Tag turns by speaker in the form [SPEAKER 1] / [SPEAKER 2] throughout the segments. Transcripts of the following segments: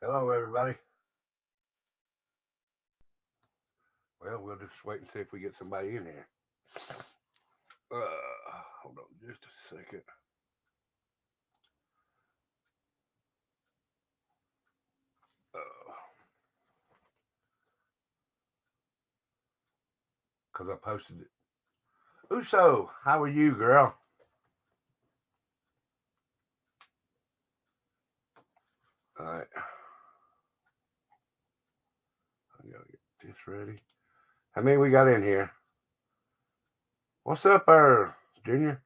[SPEAKER 1] Hello, everybody. Well, we'll just wait and see if we get somebody in here. Hold on just a second. Because I posted it. Uso, how are you, girl? All right. I gotta get this ready. How many we got in here? What's up, Junior?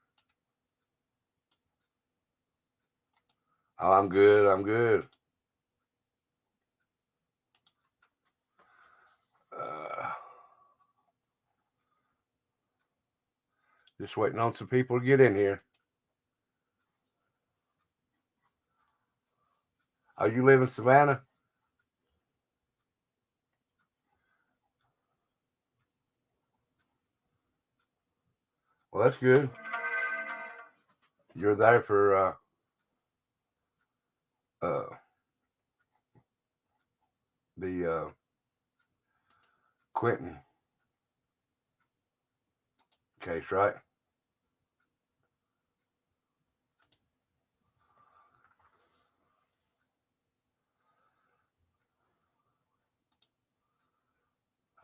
[SPEAKER 1] Oh, I'm good. I'm good. Just waiting on some people to get in here. Oh, you live in Savannah? Well, that's good. You're there for the Quentin case, right?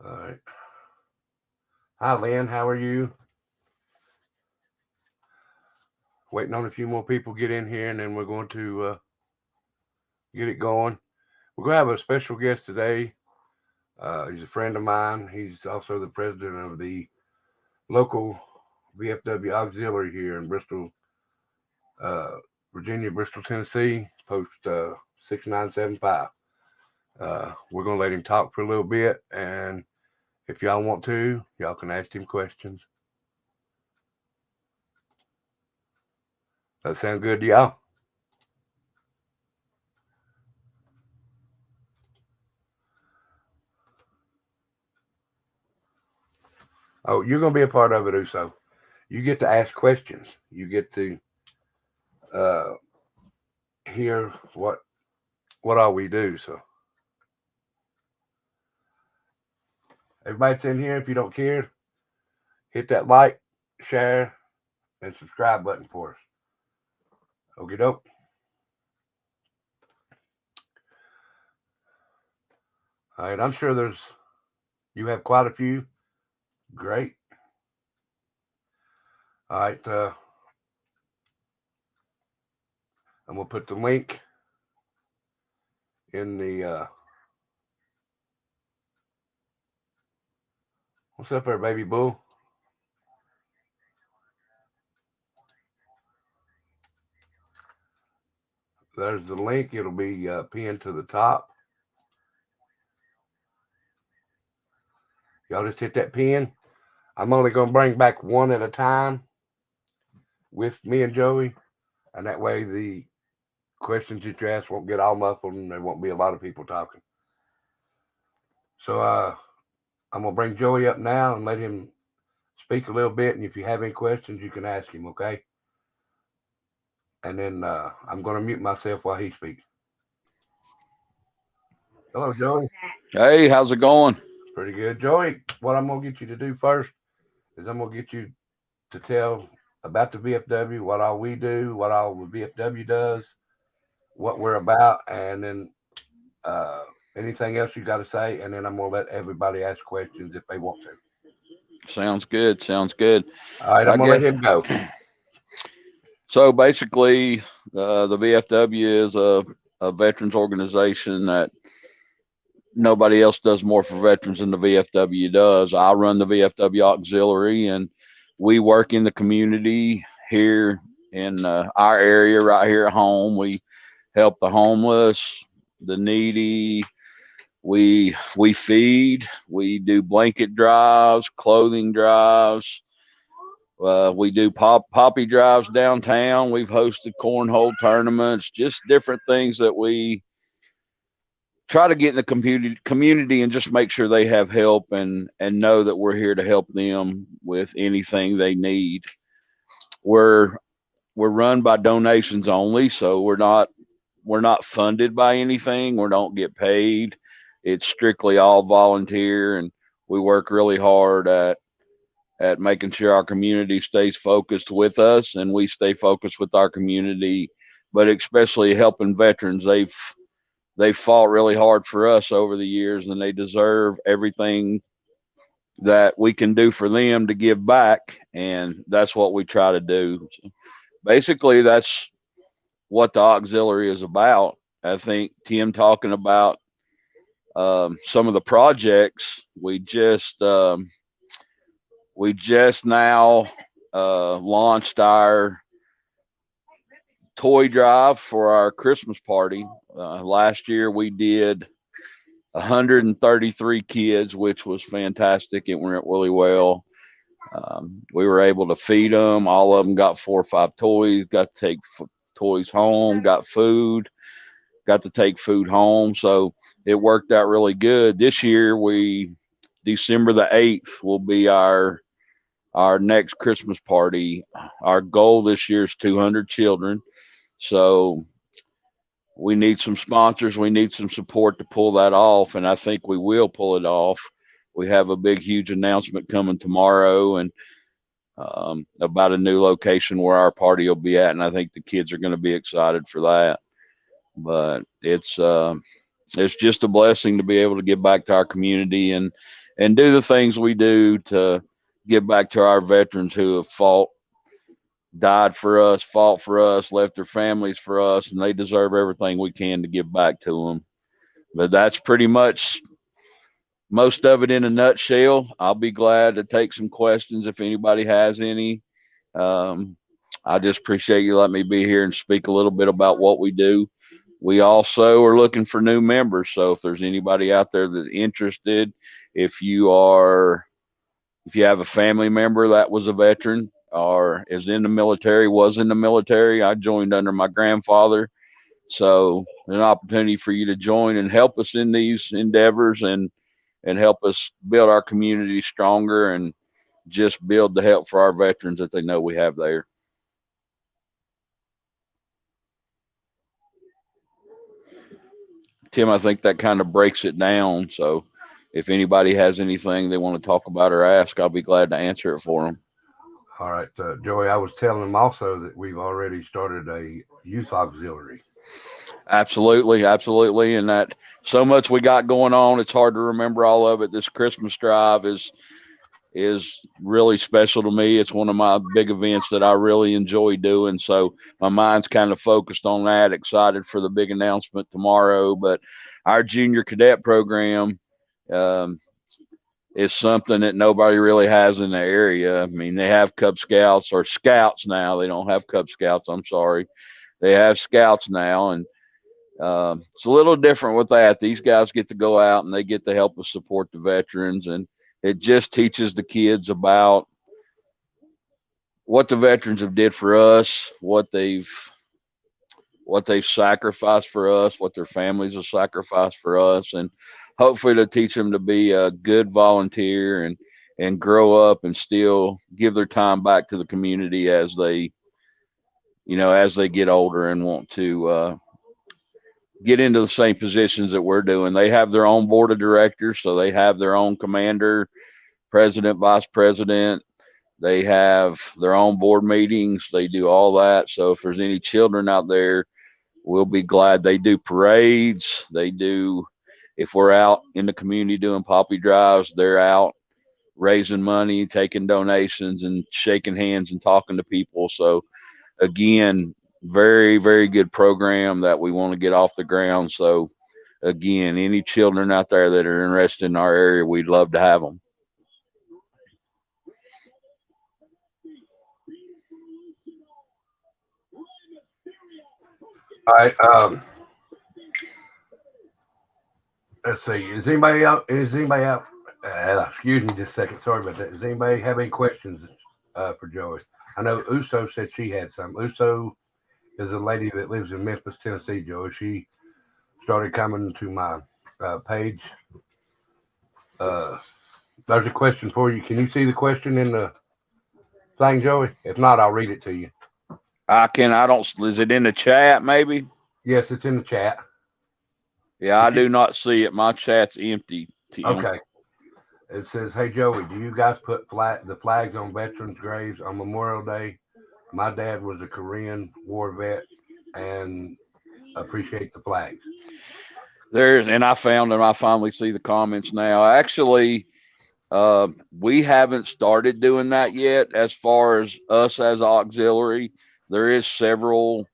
[SPEAKER 1] All right. Hi, Lynn. How are you? Waiting on a few more people get in here, and then we're going to get it going. We're going to have a special guest today. He's a friend of mine. He's also the president of the local VFW auxiliary here in Bristol, Virginia, Bristol, Tennessee, post 6975. We're going to let him talk for a little bit, and if y'all want to, y'all can ask him questions. That sound good to y'all? Oh, you're going to be a part of it, Uso. You get to ask questions. You get to hear what all we do. So everybody's in here. If you don't care, hit that like, share, and subscribe button for us. Okie doke. All right, I'm sure you have quite a few. Great. All right, I'm gonna put the link in the. What's up there, baby bull? There's the link. It'll be pinned to the top. Y'all just hit that pin. I'm only gonna bring back one at a time with me and Joey, and that way the questions that you ask won't get all muffled and there won't be a lot of people talking. So I'm gonna bring Joey up now and let him speak a little bit, and if you have any questions, you can ask him, okay? And then I'm gonna mute myself while he speaks. Hello, Joey.
[SPEAKER 2] Hey, how's it going?
[SPEAKER 1] Pretty good, Joey. What I'm gonna get you to do first is I'm gonna get you to tell about the VFW, what all we do, what all the VFW does, what we're about, and then anything else you got to say, and then I'm gonna let everybody ask questions if they want to.
[SPEAKER 2] Sounds good. Sounds good.
[SPEAKER 1] All right, I'm
[SPEAKER 2] I
[SPEAKER 1] gonna let
[SPEAKER 2] guess
[SPEAKER 1] him go.
[SPEAKER 2] so. Basically, the VFW is a veterans organization that nobody else does more for veterans than the VFW does. I run the VFW auxiliary, and we work in the community here in our area right here at home. We help the homeless, the needy. We feed. We do blanket drives, clothing drives. We do poppy drives downtown. We've hosted cornhole tournaments, just different things that we try to get in the community and just make sure they have help and know that we're here to help them with anything they need. We're we're run by donations only, so we're not we're not funded by anything. We don't get paid. It's strictly all volunteer, and we work really hard at making sure our community stays focused with us and we stay focused with our community, but especially helping veterans. They've fought really hard for us over the years, and they deserve everything that we can do for them to give back, and that's what we try to do. Basically, that's what the auxiliary is about. I think Tim talking about some of the projects we just now launched our toy drive for our Christmas party. Last year we did 133 kids, which was fantastic. It went really well. We were able to feed them. All of them got 4 or 5 toys, got to take toys home, got food, got to take food home. So it worked out really good. This year, December the 8th will be our next Christmas party. Our goal this year is 200 children. So we need some sponsors. We need some support to pull that off. And I think we will pull it off. We have a big, huge announcement coming tomorrow, and about a new location where our party will be at. And I think the kids are going to be excited for that. But it's just a blessing to be able to give back to our community and do the things we do to give back to our veterans who have died for us, fought for us, left their families for us, and they deserve everything we can to give back to them. But that's pretty much most of it in a nutshell. I'll be glad to take some questions if anybody has any. I just appreciate you letting me be here and speak a little bit about what we do. We also are looking for new members. So if there's anybody out there that's interested, if you have a family member that was a veteran or is in the military, was in the military, I joined under my grandfather. So an opportunity for you to join and help us in these endeavors and help us build our community stronger and just build the help for our veterans that they know we have there. Tim, I think that kind of breaks it down. So if anybody has anything they want to talk about or ask, I'll be glad to answer it for them.
[SPEAKER 1] All right, Joey, I was telling them also that we've already started a youth auxiliary.
[SPEAKER 2] Absolutely, absolutely. And that so much we got going on, it's hard to remember all of it. This Christmas drive is really special to me. It's one of my big events that I really enjoy doing. So my mind's kind of focused on that, excited for the big announcement tomorrow. But our junior cadet program um, is something that nobody really has in the area. I mean, they have Cub Scouts or Scouts now. They don't have Cub Scouts. I'm sorry. They have Scouts now. And it's a little different with that. These guys get to go out and they get to help us support the veterans, and it just teaches the kids about what the veterans have did for us, what they've sacrificed for us, what their families have sacrificed for us, and hopefully to teach them to be a good volunteer and grow up and still give their time back to the community as they get older and want to get into the same positions that we're doing. They have their own board of directors, so they have their own commander, president, vice president. They have their own board meetings. They do all that. So if there's any children out there, we'll be glad. They do parades. They do, if we're out in the community doing poppy drives, they're out raising money, taking donations, and shaking hands and talking to people. So again, very, very good program that we want to get off the ground. So again, any children out there that are interested in our area, we'd love to have them.
[SPEAKER 1] All right. Let's see. Is anybody out? Is anybody out? Excuse me just a second. Sorry about that. Does anybody have any questions for Joey? I know Uso said she had some. Uso is a lady that lives in Memphis, Tennessee, Joey. She started coming to my page. Uh, there's a question for you. Can you see the question in the thing, Joey? If not, I'll read it to you.
[SPEAKER 2] I don't, is it in the chat maybe?
[SPEAKER 1] Yes, it's in the chat.
[SPEAKER 2] Yeah, I do not see it. My chat's empty, Tim.
[SPEAKER 1] Okay. It says, "Hey Joey, do you guys put the flags on veterans' graves on Memorial Day? My dad was a Korean War vet, and appreciate the flags."
[SPEAKER 2] There, and I found them. I finally see the comments now. Actually, we haven't started doing that yet. As far as us as auxiliary, there is several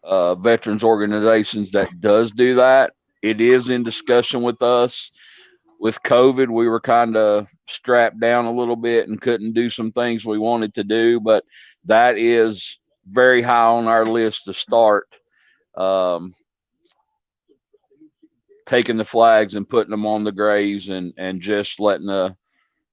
[SPEAKER 2] veterans organizations that does do that. It is in discussion with us. With COVID, we were kind of strapped down a little bit and couldn't do some things we wanted to do, but that is very high on our list to start. Um, Taking the flags and putting them on the graves and just letting the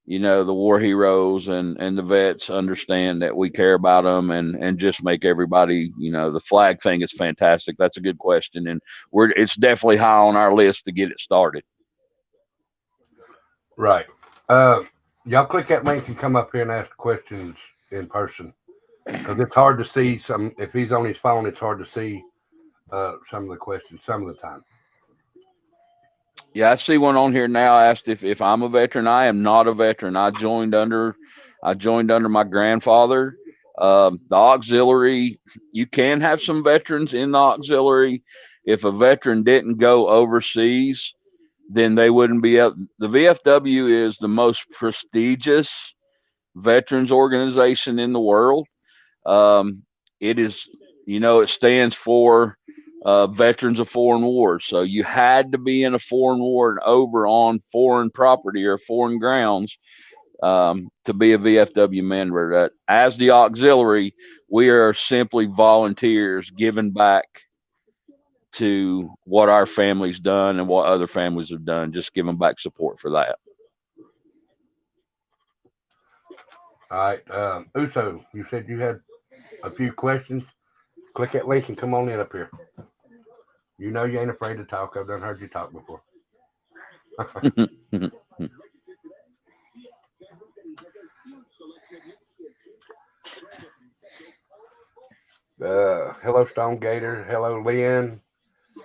[SPEAKER 2] war heroes and the vets understand that we care about them and just make everybody, the flag thing is fantastic. That's a good question. And it's definitely high on our list to get it started.
[SPEAKER 1] Right. Y'all click that link and come up here and ask questions in person, because it's hard to see some. If he's on his phone, it's hard to see some of the questions some of the time.
[SPEAKER 2] Yeah, I see one on here now asked if I'm a veteran. I am not a veteran. I joined under my grandfather. The auxiliary, you can have some veterans in the auxiliary. If a veteran didn't go overseas, then they wouldn't be up. The VFW is the most prestigious veterans organization in the world. Um, it is, it stands for Veterans of Foreign Wars. So you had to be in a foreign war and over on foreign property or foreign grounds to be a VFW member. As the auxiliary, we are simply volunteers giving back to what our family's done and what other families have done, just giving back support for that.
[SPEAKER 1] All right. Uso, you said you had a few questions. Click that link and come on in up here. You know you ain't afraid to talk. I've done heard you talk before. Hello, Stone Gator. Hello, Lynn.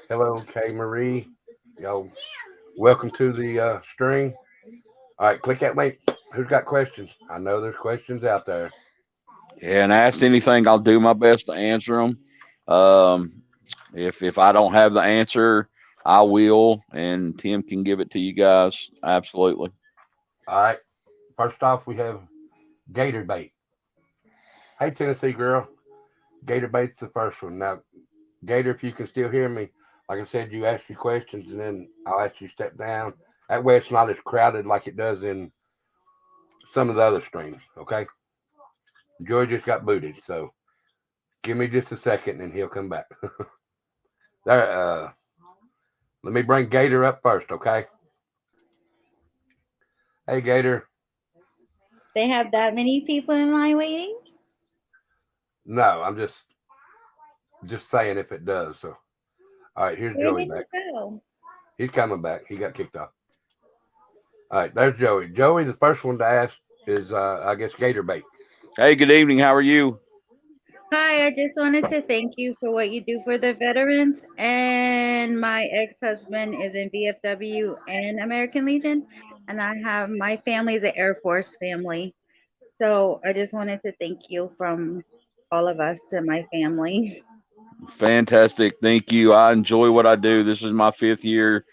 [SPEAKER 1] Hello, Kay Marie. Y'all, welcome to the stream. All right, click that link. Who's got questions? I know there's questions out there.
[SPEAKER 2] Yeah, and ask anything, I'll do my best to answer them. Um, if I don't have the answer, I will, and Tim can give it to you guys. Absolutely.
[SPEAKER 1] All right. First off, we have Gator Bait. Hey, Tennessee girl. Gator Bait's the first one. Now, Gator, if you can still hear me, like I said, you ask your questions and then I'll ask you to step down. That way it's not as crowded like it does in some of the other streams, okay? Joy just got booted, so give me just a second and he'll come back. There, let me bring Gator up first, okay? Hey, Gator.
[SPEAKER 3] They have that many people in line waiting?
[SPEAKER 1] No, I'm just saying if it does. So, all right, here's
[SPEAKER 3] Where
[SPEAKER 1] Joey
[SPEAKER 3] did
[SPEAKER 1] back.
[SPEAKER 3] you go?
[SPEAKER 1] He's coming back. He got kicked off. All right, there's Joey. Joey, the first one to ask is, I guess, Gator Bait.
[SPEAKER 2] Hey, good evening. How are you?
[SPEAKER 3] Hi, I just wanted to thank you for what you do for the veterans. And my ex-husband is in VFW and American Legion, and I have my family is an Air Force family. So I just wanted to thank you from all of us to my family.
[SPEAKER 2] Fantastic. Thank you. I enjoy what I do. This is my fifth year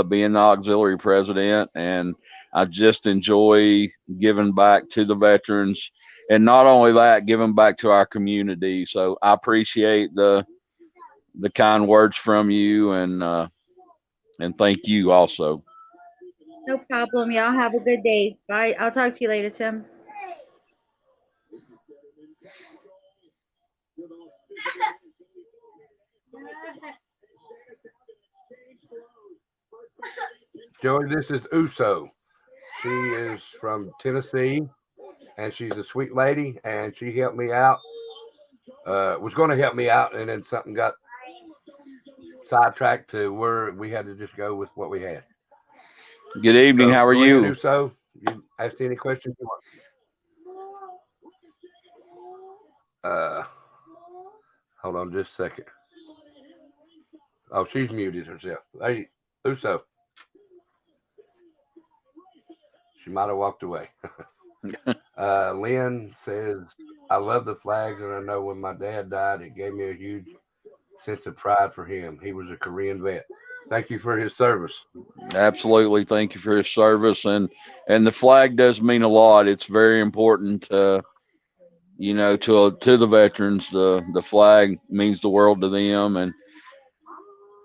[SPEAKER 2] being the auxiliary president, and I just enjoy giving back to the veterans. And not only that, giving back to our community. So I appreciate the kind words from you, and thank you also.
[SPEAKER 3] No problem. Y'all have a good day. Bye. I'll talk to you later, Tim.
[SPEAKER 1] Joey, this is Uso. She is from Tennessee, and she's a sweet lady, and she helped me out. Was going to help me out, and then something got sidetracked to where we had to just go with what we had.
[SPEAKER 2] Good evening.
[SPEAKER 1] So
[SPEAKER 2] How are
[SPEAKER 1] go ahead,
[SPEAKER 2] you?
[SPEAKER 1] Uso. You ask any questions you want. Uh, hold on just a second. Oh, she's muted herself. Hey, Uso, she might have walked away. Lynn says, I love the flags, and I know when my dad died, it gave me a huge sense of pride for him. He was a Korean vet. Thank you for his service.
[SPEAKER 2] Absolutely. Thank you for his service. And the flag does mean a lot. It's very important, to the veterans. The flag means the world to them, and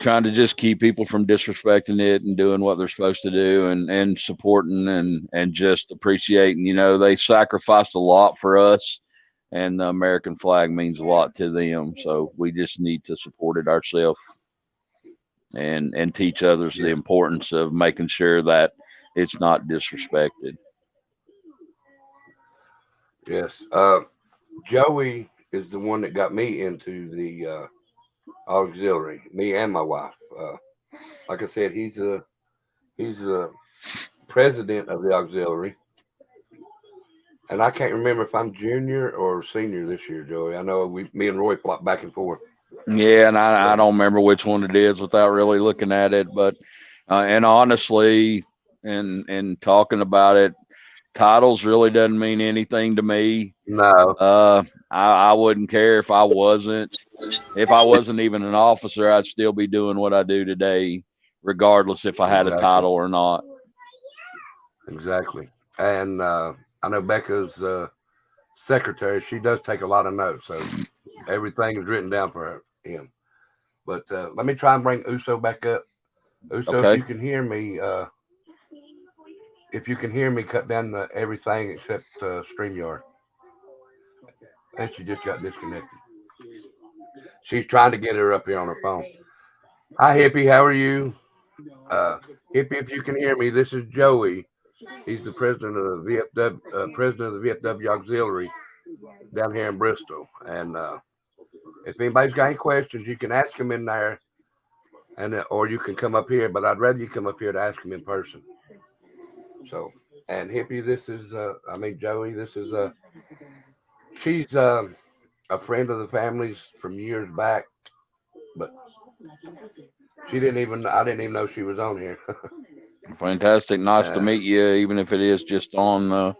[SPEAKER 2] trying to just keep people from disrespecting it and doing what they're supposed to do, and supporting and just appreciating. They sacrificed a lot for us, and the American flag means a lot to them. So we just need to support it ourselves, and teach others the
[SPEAKER 1] Yeah.
[SPEAKER 2] importance of making sure that it's not disrespected.
[SPEAKER 1] Yes. Joey is the one that got me into the auxiliary. Me and my wife. Like I said, he's a president of the auxiliary, and I can't remember if I'm junior or senior this year, Joey. I know me and Roy flop back and forth.
[SPEAKER 2] Yeah, and I
[SPEAKER 1] So
[SPEAKER 2] don't remember which one it is without really looking at it, but and honestly, and talking about it, titles really doesn't mean anything to me.
[SPEAKER 1] no,
[SPEAKER 2] I wouldn't care if I wasn't even an officer, I'd still be doing what I do today, regardless if I had a
[SPEAKER 1] exactly,
[SPEAKER 2] title or not.
[SPEAKER 1] exactly. And I know Becca's secretary. She does take a lot of notes, so everything is written down for him. But let me try and bring Uso back up. Uso,
[SPEAKER 2] Okay.
[SPEAKER 1] if you can hear me, cut down everything except Streamyard. And she just got disconnected. She's trying to get her up here on her phone. Hi, Hippie. How are you? Uh, Hippie, if you can hear me, this is Joey. He's the president of the VFW, president of the VFW Auxiliary down here in Bristol. And if anybody's got any questions, you can ask them in there, and or you can come up here. But I'd rather you come up here to ask them in person. So, and Hippie, this is, Joey, this is, she's a friend of the family's from years back, but I didn't even know she was on here.
[SPEAKER 2] Fantastic. Nice to
[SPEAKER 1] uh,
[SPEAKER 2] meet you, even if it is just on,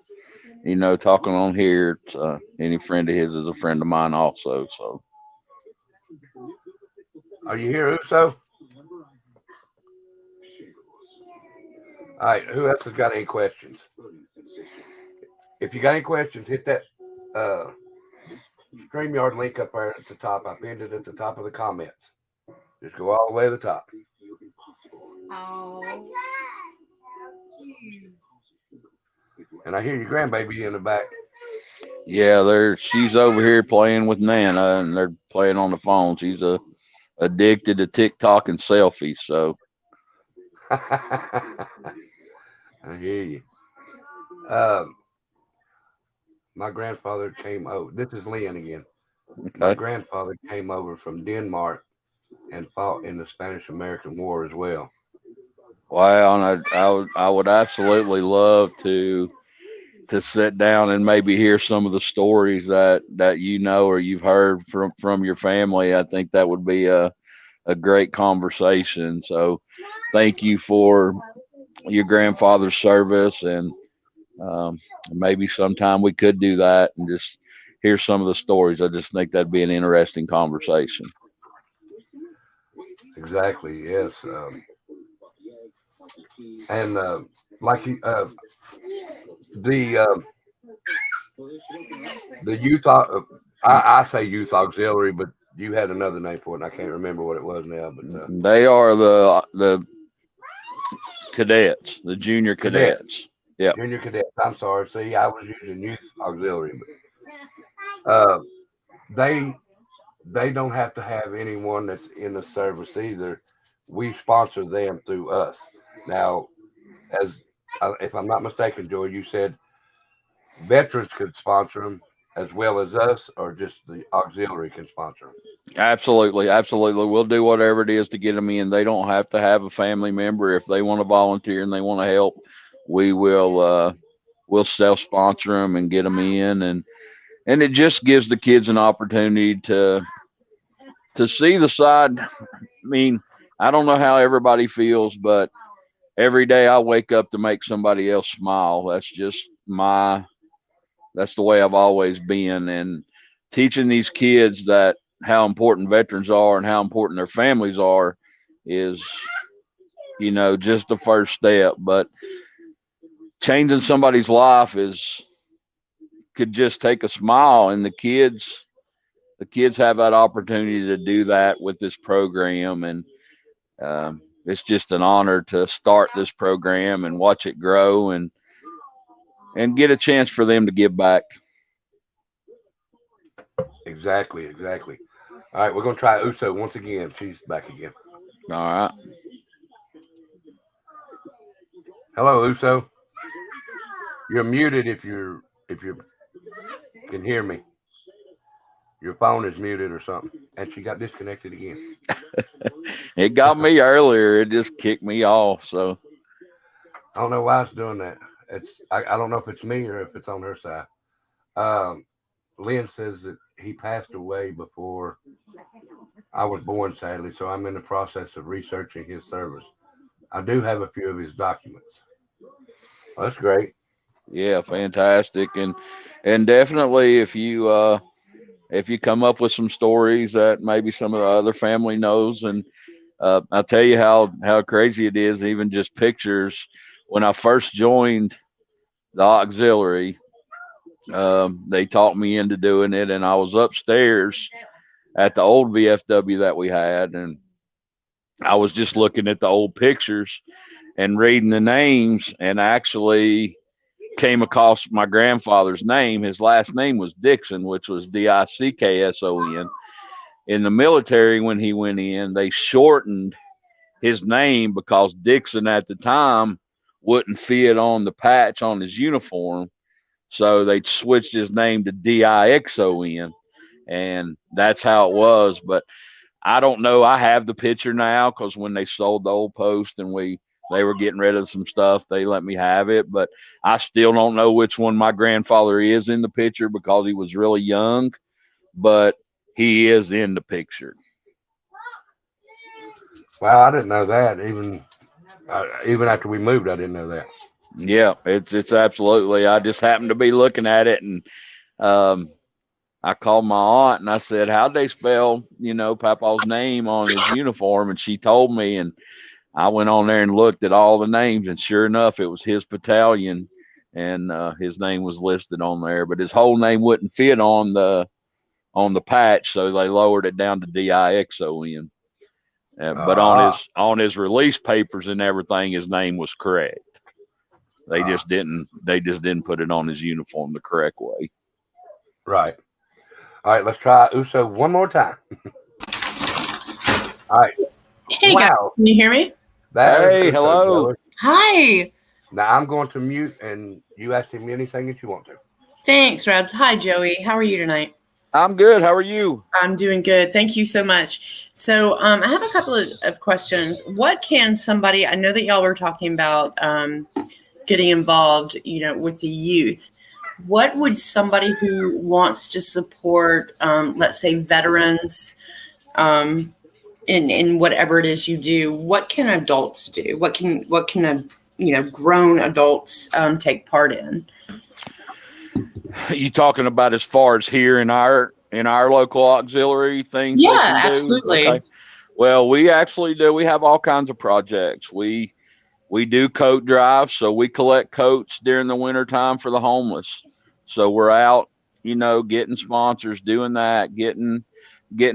[SPEAKER 2] talking on here. It's, any friend of his is a friend of mine also. So
[SPEAKER 1] are you here, Uso? All right, who else has got any questions? If you got any questions, hit that uh, StreamYard link up there at the top. I pinned it at the top of the comments. Just go all the way to the top.
[SPEAKER 3] Oh.
[SPEAKER 1] And I hear your grandbaby in the back.
[SPEAKER 2] yeah, she's over here playing with Nana, and they're playing on the phone. She's addicted to TikTok and selfies. So
[SPEAKER 1] I hear you. Um, my grandfather came over. This is Lynn again. My
[SPEAKER 2] okay.
[SPEAKER 1] grandfather came over from Denmark and fought in the Spanish American War as well.
[SPEAKER 2] Wow, and I would absolutely love to sit down and maybe hear some of the stories that or you've heard from your family. I think that would be a great conversation. So thank you for your grandfather's service, and um, maybe sometime we could do that and just hear some of the stories. I just think that'd be an interesting conversation.
[SPEAKER 1] Exactly. Yes. And like the the youth, I say youth auxiliary, but you had another name for it, and I can't remember what it was now. But
[SPEAKER 2] They are the cadets, the junior
[SPEAKER 1] cadet,
[SPEAKER 2] cadets. Yep.
[SPEAKER 1] junior cadets. I'm sorry. See, I was using youth auxiliary, but they don't have to have anyone that's in the service either. We sponsor them through us. Now, as if I'm not mistaken, Joy, you said veterans could sponsor them as well as us, or just the auxiliary can sponsor them.
[SPEAKER 2] Absolutely, absolutely. We'll do whatever it is to get them in. They don't have to have a family member. If they want to volunteer and they want to help, we will we'll self sponsor them and get them in, and it just gives the kids an opportunity to see the side. I mean, I don't know how everybody feels, but every day I wake up to make somebody else smile. That's the way I've always been. And teaching these kids that how important veterans are and how important their families are is, just the first step. But changing somebody's life could just take a smile, and the kids have that opportunity to do that with this program. And it's just an honor to start this program and watch it grow and get a chance for them to give back.
[SPEAKER 1] Exactly, exactly. All right, we're gonna try Uso once again. She's back again.
[SPEAKER 2] All right.
[SPEAKER 1] Hello, Uso. You're muted if you can hear me. Your phone is muted or something. And she got disconnected again.
[SPEAKER 2] It got me earlier. It just kicked me off. So
[SPEAKER 1] I don't know why it's doing that. I don't know if it's me or if it's on her side. Um, Lynn says that he passed away before I was born, sadly, so I'm in the process of researching his service. I do have a few of his documents. Well, that's great.
[SPEAKER 2] yeah, fantastic. And definitely if you come up with some stories that maybe some of the other family knows, and I'll tell you how crazy it is, even just pictures. When I first joined the auxiliary, they talked me into doing it, and I was upstairs at the old VFW that we had, and I was just looking at the old pictures and reading the names, and actually came across my grandfather's name. His last name was Dixon, which was Dickson. In the military, when he went in, they shortened his name because Dixon at the time wouldn't fit on the patch on his uniform. So they switched his name to Dixon, and that's how it was. But I don't know. I have the picture now because when they sold the old post and they were getting rid of some stuff, they let me have it. But I still don't know which one my grandfather is in the picture because he was really young, but he is in the picture.
[SPEAKER 1] Wow, I didn't know that. Even after we moved, I didn't know that.
[SPEAKER 2] Yeah, it's absolutely. I just happened to be looking at it, and um, I called my aunt and I said, "How'd they spell, Papa's name on his uniform?" And she told me, and I went on there and looked at all the names, and sure enough, it was his battalion, and his name was listed on there. But his whole name wouldn't fit on the patch, so they lowered it down to Dixon. But on
[SPEAKER 1] Ah,
[SPEAKER 2] his release papers and everything, his name was correct. They
[SPEAKER 1] ah,
[SPEAKER 2] just didn't put it on his uniform the correct way.
[SPEAKER 1] right. All right, let's try Uso one more time. All right.
[SPEAKER 4] Hey guys,
[SPEAKER 1] Wow.
[SPEAKER 4] can you hear me?
[SPEAKER 1] There's
[SPEAKER 2] Hey,
[SPEAKER 1] Uso,
[SPEAKER 2] hello.
[SPEAKER 1] Joey.
[SPEAKER 4] Hi.
[SPEAKER 1] Now I'm going to mute and you ask him anything that you want to.
[SPEAKER 4] Thanks, Rebs. Hi, Joey. How are you tonight?
[SPEAKER 2] I'm good. How are you?
[SPEAKER 4] I'm doing good. Thank you so much. So I have a couple of questions. What can somebody, I know that y'all were talking about getting involved, with the youth. What would somebody who wants to support, let's say, veterans in whatever it is you do, what can adults do? What can grown adults take part in?
[SPEAKER 2] You talking about as far as here in our local auxiliary things they
[SPEAKER 4] Yeah,
[SPEAKER 2] can do?
[SPEAKER 4] absolutely.
[SPEAKER 2] Okay. Well, we actually do. We have all kinds of projects. We do coat drives, so we collect coats during the winter time for the homeless. So we're out, getting sponsors, doing that, getting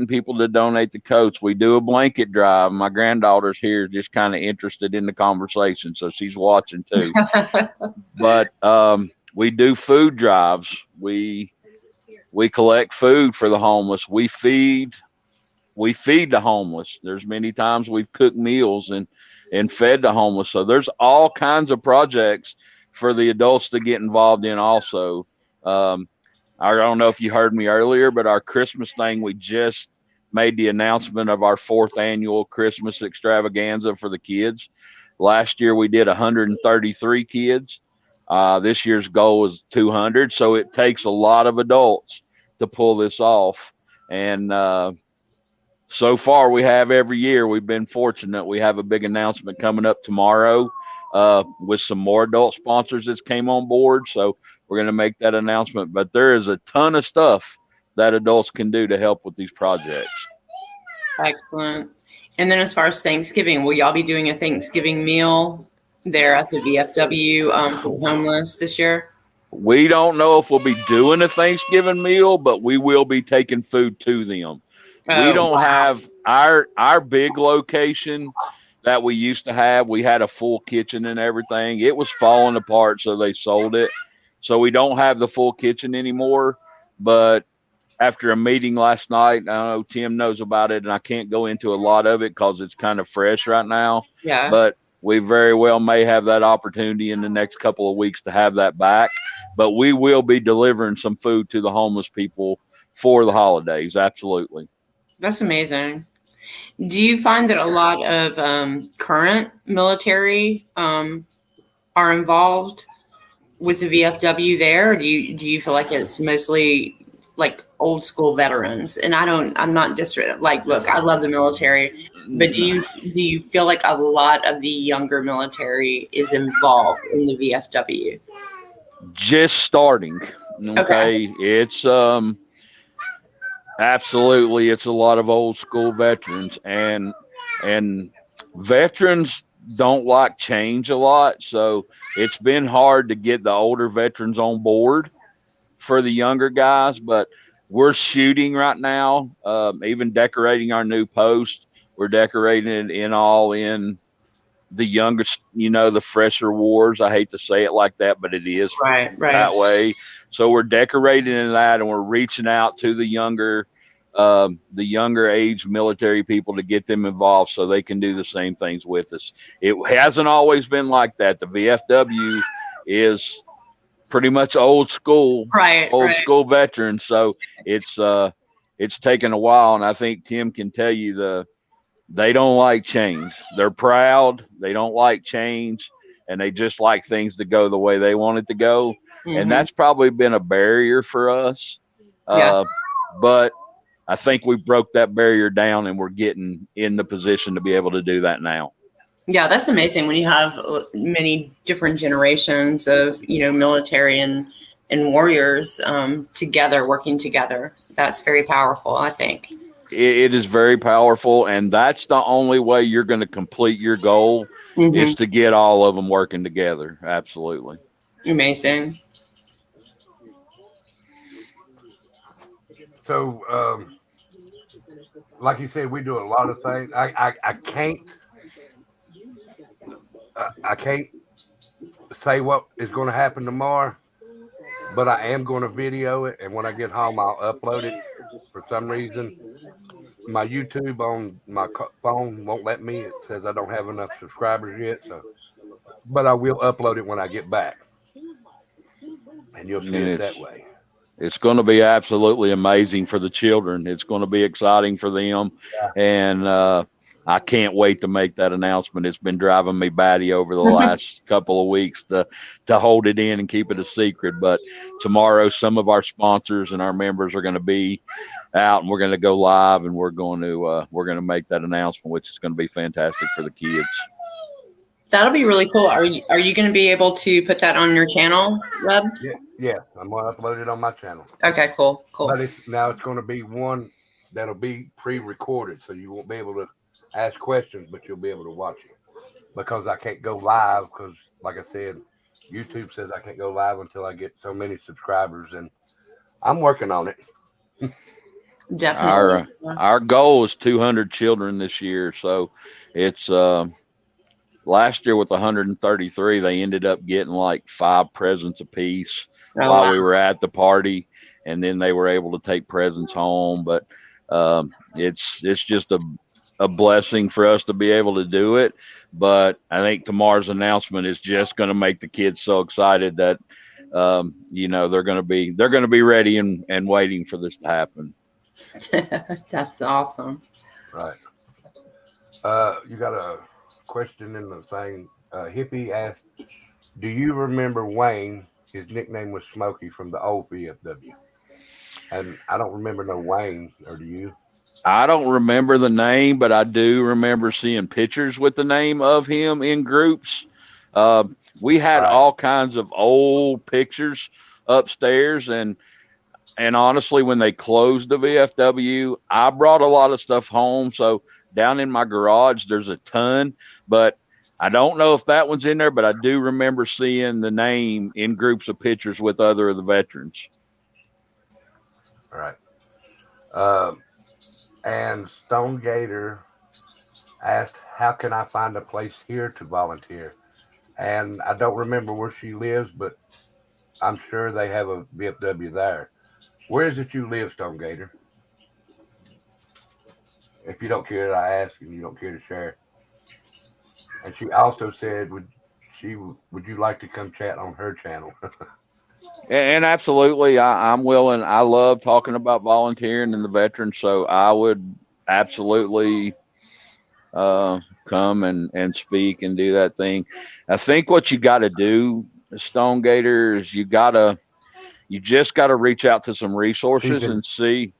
[SPEAKER 2] people to donate the coats. We do a blanket drive. My granddaughter's here, just kind of interested in the conversation, so she's watching too. But we do food drives. We collect food for the homeless. We feed the homeless. There's many times we've cooked meals and fed the homeless. So there's all kinds of projects for the adults to get involved in also. Um, I don't know if you heard me earlier, but our Christmas thing, we just made the announcement of our 4th annual Christmas extravaganza for the kids. Last year we did 133 kids. This year's goal was 200. So it takes a lot of adults to pull this off. And so far we have every year. We've been fortunate. We have a big announcement coming up tomorrow with some more adult sponsors that came on board. So we're going to make that announcement. But there is a ton of stuff that adults can do to help with these projects.
[SPEAKER 4] Excellent. And then as far as Thanksgiving, will y'all be doing a Thanksgiving meal there at the VFW for the homeless this year?
[SPEAKER 2] We don't know if we'll be doing a Thanksgiving meal, but we will be taking food to them. We
[SPEAKER 4] Oh,
[SPEAKER 2] don't
[SPEAKER 4] wow.
[SPEAKER 2] have our big location that we used to have. We had a full kitchen and everything. It was falling apart, so they sold it. So we don't have the full kitchen anymore. But after a meeting last night, I know Tim knows about it, and I can't go into a lot of it because it's kind of fresh right now.
[SPEAKER 4] Yeah.
[SPEAKER 2] But we very well may have that opportunity in the next couple of weeks to have that back. But we will be delivering some food to the homeless people for the holidays. Absolutely.
[SPEAKER 4] That's amazing. Do you find that a lot of current military are involved with the VFW there? Or do you feel like it's mostly like old school veterans? And I'm not just like, look, I love the military, but do you feel like a lot of the younger military is involved in the VFW?
[SPEAKER 2] Just starting. Okay. It's absolutely, it's a lot of old school veterans, and veterans don't like change a lot, so it's been hard to get the older veterans on board for the younger guys. But we're shooting right now, even decorating our new post. We're decorating it in the youngest, the fresher wars. I hate to say it like that, but it is
[SPEAKER 4] Right.
[SPEAKER 2] that way. So we're decorating in that, and we're reaching out to the younger age military people to get them involved so they can do the same things with us. It hasn't always been like that. The VFW is pretty much old school school veterans. So it's taken a while, and I think Tim can tell you they don't like change. They're proud. They don't like change, and they just like things to go the way they want it to go.
[SPEAKER 4] Mm-hmm.
[SPEAKER 2] And that's probably been a barrier for us. But I think we broke that barrier down, and we're getting in the position to be able to do that now.
[SPEAKER 4] Yeah, that's amazing when you have many different generations of, military and warriors together, working together. That's very powerful, I think.
[SPEAKER 2] It is very powerful, and that's the only way you're going to complete your goal is to get all of them working together. Absolutely.
[SPEAKER 4] Amazing.
[SPEAKER 1] So, like you said, we do a lot of things. I can't say what is going to happen tomorrow, but I am going to video it, and when I get home, I'll upload it. For some reason, my YouTube on my phone won't let me. It says I don't have enough subscribers yet, but I will upload it when I get back, and you'll see it that way.
[SPEAKER 2] It's going to be absolutely amazing for the children. It's going to be exciting for them, and I can't wait to make that announcement. It's been driving me batty over the last couple of weeks to hold it in and keep it a secret. But tomorrow, some of our sponsors and our members are going to be out, and we're going to go live, and we're going to make that announcement, which is going to be fantastic for the kids.
[SPEAKER 4] That'll be really cool. Are you going to be able to put that on your channel, Web?
[SPEAKER 1] Yeah, I'm going to upload it on my channel.
[SPEAKER 4] Okay, cool.
[SPEAKER 1] But it's going to be one that'll be pre-recorded, so you won't be able to ask questions, but you'll be able to watch it. Because I can't go live, because like I said, YouTube says I can't go live until I get so many subscribers, and I'm working on it.
[SPEAKER 4] Definitely.
[SPEAKER 2] Our goal is 200 children this year, so it's last year with 133, they ended up getting like 5 presents apiece while we were at the party, and then they were able to take presents home. But it's just a blessing for us to be able to do it. But I think tomorrow's announcement is just going to make the kids so excited that they're going to be ready and waiting for this to happen.
[SPEAKER 4] That's awesome.
[SPEAKER 1] Right. You got a question in the thing. Hippie asked, do you remember Wayne? His nickname was Smokey from the old VFW. And I don't remember no Wayne, or do you?
[SPEAKER 2] I don't remember the name, but I do remember seeing pictures with the name of him in groups. We had
[SPEAKER 1] Right.
[SPEAKER 2] all kinds of old pictures upstairs, and honestly, when they closed the VFW, I brought a lot of stuff home. So down in my garage, there's a ton, but I don't know if that one's in there, but I do remember seeing the name in groups of pictures with other of the veterans.
[SPEAKER 1] All right. And Stone Gator asked, how can I find a place here to volunteer? And I don't remember where she lives, but I'm sure they have a VFW there. Where is it you live, Stone Gator? If you don't care that I ask and you don't care to share. And she also said, would you like to come chat on her channel?
[SPEAKER 2] And absolutely, I'm willing. I love talking about volunteering and the veterans, so I would absolutely come and speak and do that thing. I think what you got to do, Stone Gator, is you just got to reach out to some resources and see.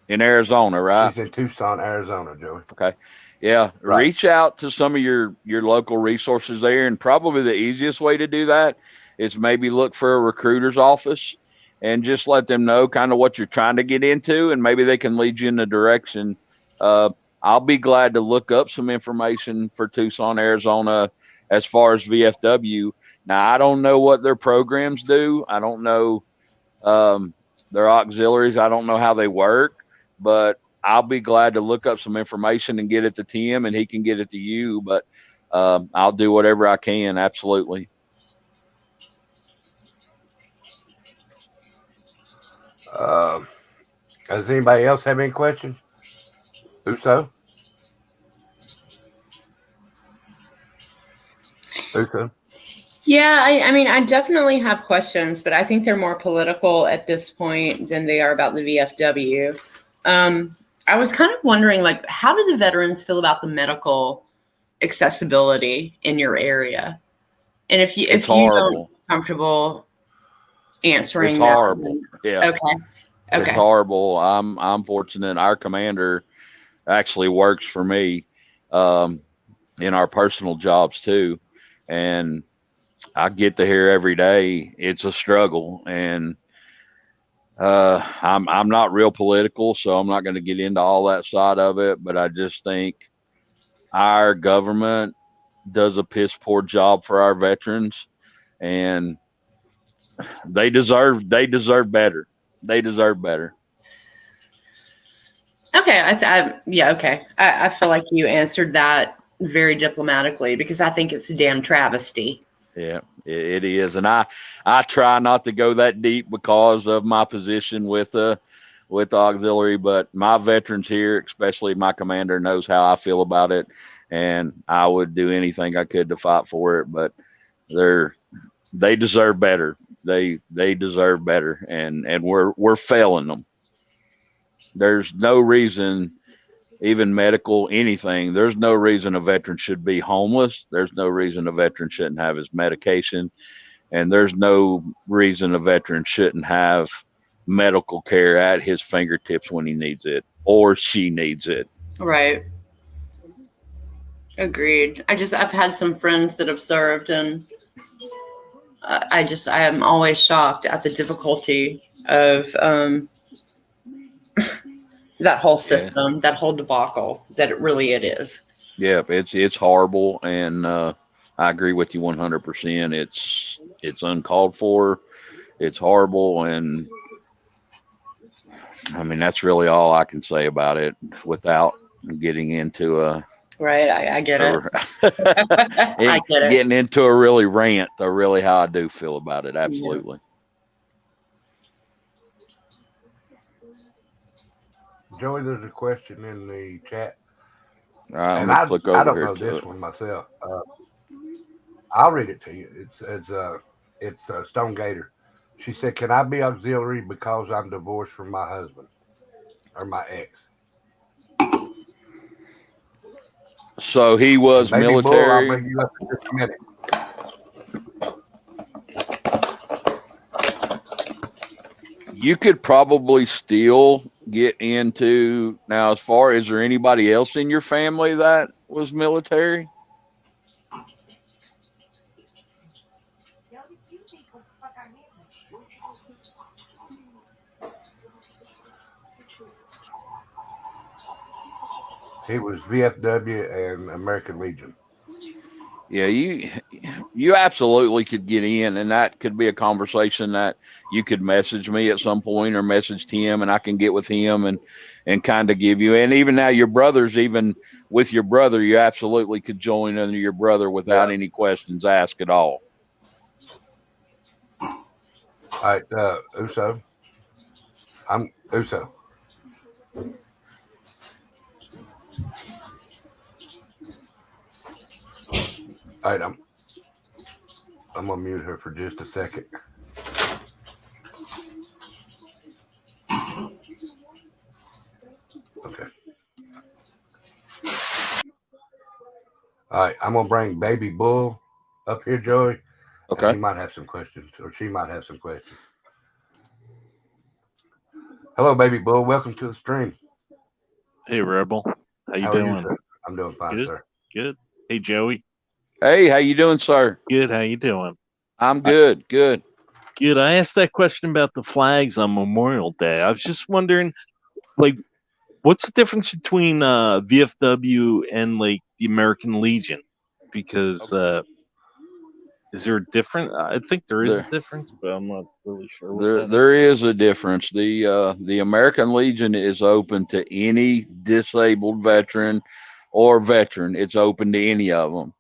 [SPEAKER 2] In Arizona, right?
[SPEAKER 1] She's in Tucson, Arizona, Joey.
[SPEAKER 2] Okay. Yeah.
[SPEAKER 1] Right.
[SPEAKER 2] Reach out to some of your local resources there. And probably the easiest way to do that is maybe look for a recruiter's office and just let them know kind of what you're trying to get into. And maybe they can lead you in the direction. I'll be glad to look up some information for Tucson, Arizona, as far as VFW. Now, I don't know what their programs do. I don't know their auxiliaries. I don't know how they work. But I'll be glad to look up some information and get it to Tim, and he can get it to you. But I'll do whatever I can. Absolutely.
[SPEAKER 1] Does anybody else have any questions? Uso?
[SPEAKER 4] Yeah, I mean, I definitely have questions, but I think they're more political at this point than they are about the VFW. I was kind of wondering, like, how do the veterans feel about the medical accessibility in your area? And if you don't feel comfortable answering,
[SPEAKER 2] it's
[SPEAKER 4] that,
[SPEAKER 2] horrible.
[SPEAKER 4] then,
[SPEAKER 2] Yeah.
[SPEAKER 4] Okay.
[SPEAKER 2] It's horrible. I'm fortunate. Our commander actually works for me in our personal jobs too, and I get to hear every day it's a struggle. And I'm not real political, so I'm not going to get into all that side of it, but I just think our government does a piss poor job for our veterans, and they deserve better. They deserve better.
[SPEAKER 4] Okay. Okay. I feel like you answered that very diplomatically, because I think it's a damn travesty.
[SPEAKER 2] Yeah, it is. And I try not to go that deep because of my position with the auxiliary, but my veterans here, especially my commander, knows how I feel about it, and I would do anything I could to fight for it. But they deserve better. They deserve better, and we're failing them. There's no reason, even medical, anything, there's no reason a veteran should be homeless. There's no reason a veteran shouldn't have his medication. And there's no reason a veteran shouldn't have medical care at his fingertips when he needs it or she needs it.
[SPEAKER 4] Right. Agreed. I've had some friends that have served, and I am always shocked at the difficulty of that whole system, that whole debacle, that it is.
[SPEAKER 2] Yeah, it's horrible, and I agree with you 100%. It's uncalled for. It's horrible, and I mean that's really all I can say about it without getting into a
[SPEAKER 4] right. I get it. I get it.
[SPEAKER 2] Getting into a really rant, or really how I do feel about it. Absolutely.
[SPEAKER 1] Joey, there's a question in the chat.
[SPEAKER 2] And I don't
[SPEAKER 1] know this one myself. I'll read it to you. It's Stone Gator. She said, "Can I be auxiliary because I'm divorced from my husband or my ex?"
[SPEAKER 2] So he was military.
[SPEAKER 1] Bull, I'll bring you up in just a minute.
[SPEAKER 2] You could probably still get into now. As far as there anybody else in your family that was military?
[SPEAKER 1] It was VFW and American Legion.
[SPEAKER 2] Yeah, you absolutely could get in, and that could be a conversation that you could message me at some point or message him, and I can get with him and kind of give you. And even now, your brother's even with your brother, you absolutely could join under your brother without any questions asked at all.
[SPEAKER 1] All right, Uso. I'm Uso. All right, I'm gonna mute her for just a second. Okay. All right, I'm gonna bring Baby Bull up here, Joey.
[SPEAKER 2] Okay.
[SPEAKER 1] He might have some questions, or she might have some questions. Hello, Baby Bull. Welcome to the stream.
[SPEAKER 5] Hey, Rebel. How you
[SPEAKER 1] How
[SPEAKER 5] doing?
[SPEAKER 1] are you, sir? I'm doing fine,
[SPEAKER 5] Good.
[SPEAKER 1] sir.
[SPEAKER 5] Good. Hey, Joey.
[SPEAKER 2] Hey, how you doing, sir?
[SPEAKER 5] Good. How you doing?
[SPEAKER 2] I'm good. Good.
[SPEAKER 5] Good. I asked that question about the flags on Memorial Day. I was just wondering, like, what's the difference between VFW and like the American Legion? Because is there a difference? I think there is a difference, but I'm not really sure.
[SPEAKER 2] There is a difference. The American Legion is open to any disabled veteran or veteran. It's open to any of them.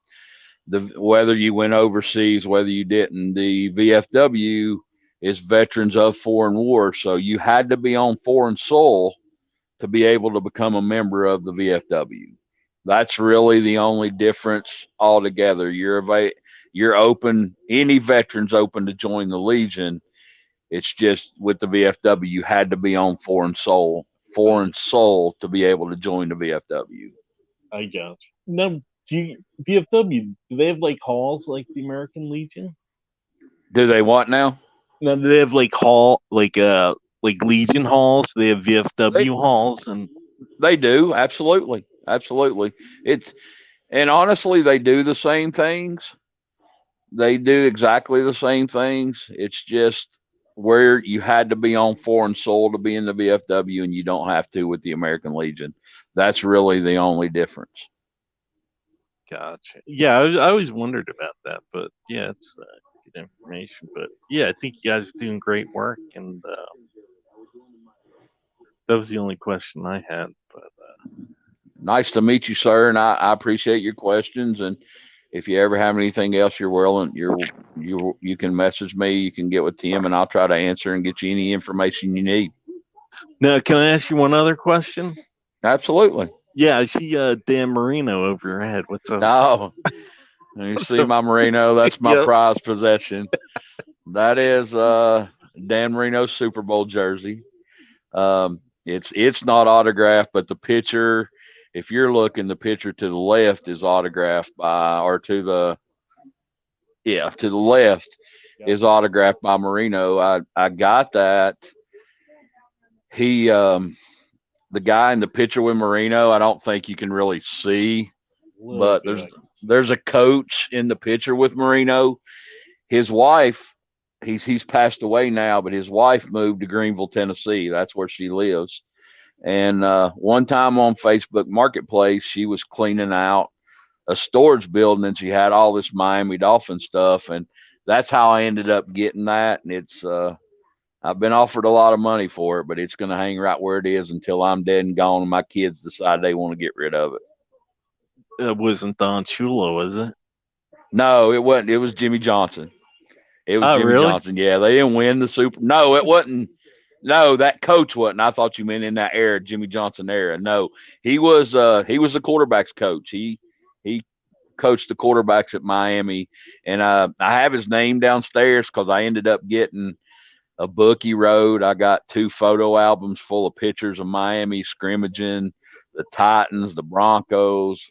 [SPEAKER 2] Whether you went overseas, whether you didn't. The VFW is veterans of foreign wars, so you had to be on foreign soil to be able to become a member of the VFW. That's really the only difference altogether. You're open. Any veteran's open to join the Legion. It's just with the VFW, you had to be on foreign soil to be able to join the VFW.
[SPEAKER 5] I got you. Now, VFW, do they have like halls like the American Legion?
[SPEAKER 2] Do they what now?
[SPEAKER 5] Now, do they have like Legion halls? They have VFW halls, and
[SPEAKER 2] they do absolutely. And honestly, they do the same things. They do exactly the same things. It's just where you had to be on foreign soil to be in the VFW, and you don't have to with the American Legion. That's really the only difference.
[SPEAKER 5] Gotcha. Yeah, I always wondered about that, but yeah, it's good information. But yeah, I think you guys are doing great work, and that was the only question I had. But
[SPEAKER 2] nice to meet you, sir, and I appreciate your questions. And if you ever have anything else, you can message me. You can get with Tim, and I'll try to answer and get you any information you need.
[SPEAKER 5] Now, can I ask you one other question?
[SPEAKER 2] Absolutely.
[SPEAKER 5] Yeah, I see Dan Marino over your head. What's up?
[SPEAKER 2] Oh, you see my Marino? That's my prized possession. That is Dan Marino's Super Bowl jersey. It's not autographed, but the picture, if you're looking, the picture to the left is autographed by, or to the left is autographed by Marino. I got that. He the guy in the picture with Marino, I don't think you can really see, but there's a coach in the picture with Marino. His wife, he's passed away now, but his wife moved to Greenville, Tennessee. That's where she lives. And one time on Facebook Marketplace, she was cleaning out a storage building, and she had all this Miami Dolphin stuff, and that's how I ended up getting that. And it's I've been offered a lot of money for it, but it's going to hang right where it is until I'm dead and gone and my kids decide they want to get rid of it.
[SPEAKER 5] It wasn't Don Chulo, was it?
[SPEAKER 2] No, it wasn't. It was Jimmy Johnson. It was Jimmy Johnson. Yeah, they didn't win the Super. No, it wasn't. No, that coach wasn't. I thought you meant in that era, Jimmy Johnson era. No, he was the quarterbacks coach. He coached the quarterbacks at Miami, and I have his name downstairs because I ended up getting a book he wrote. I got 2 photo albums full of pictures of Miami scrimmaging, the Titans, the Broncos,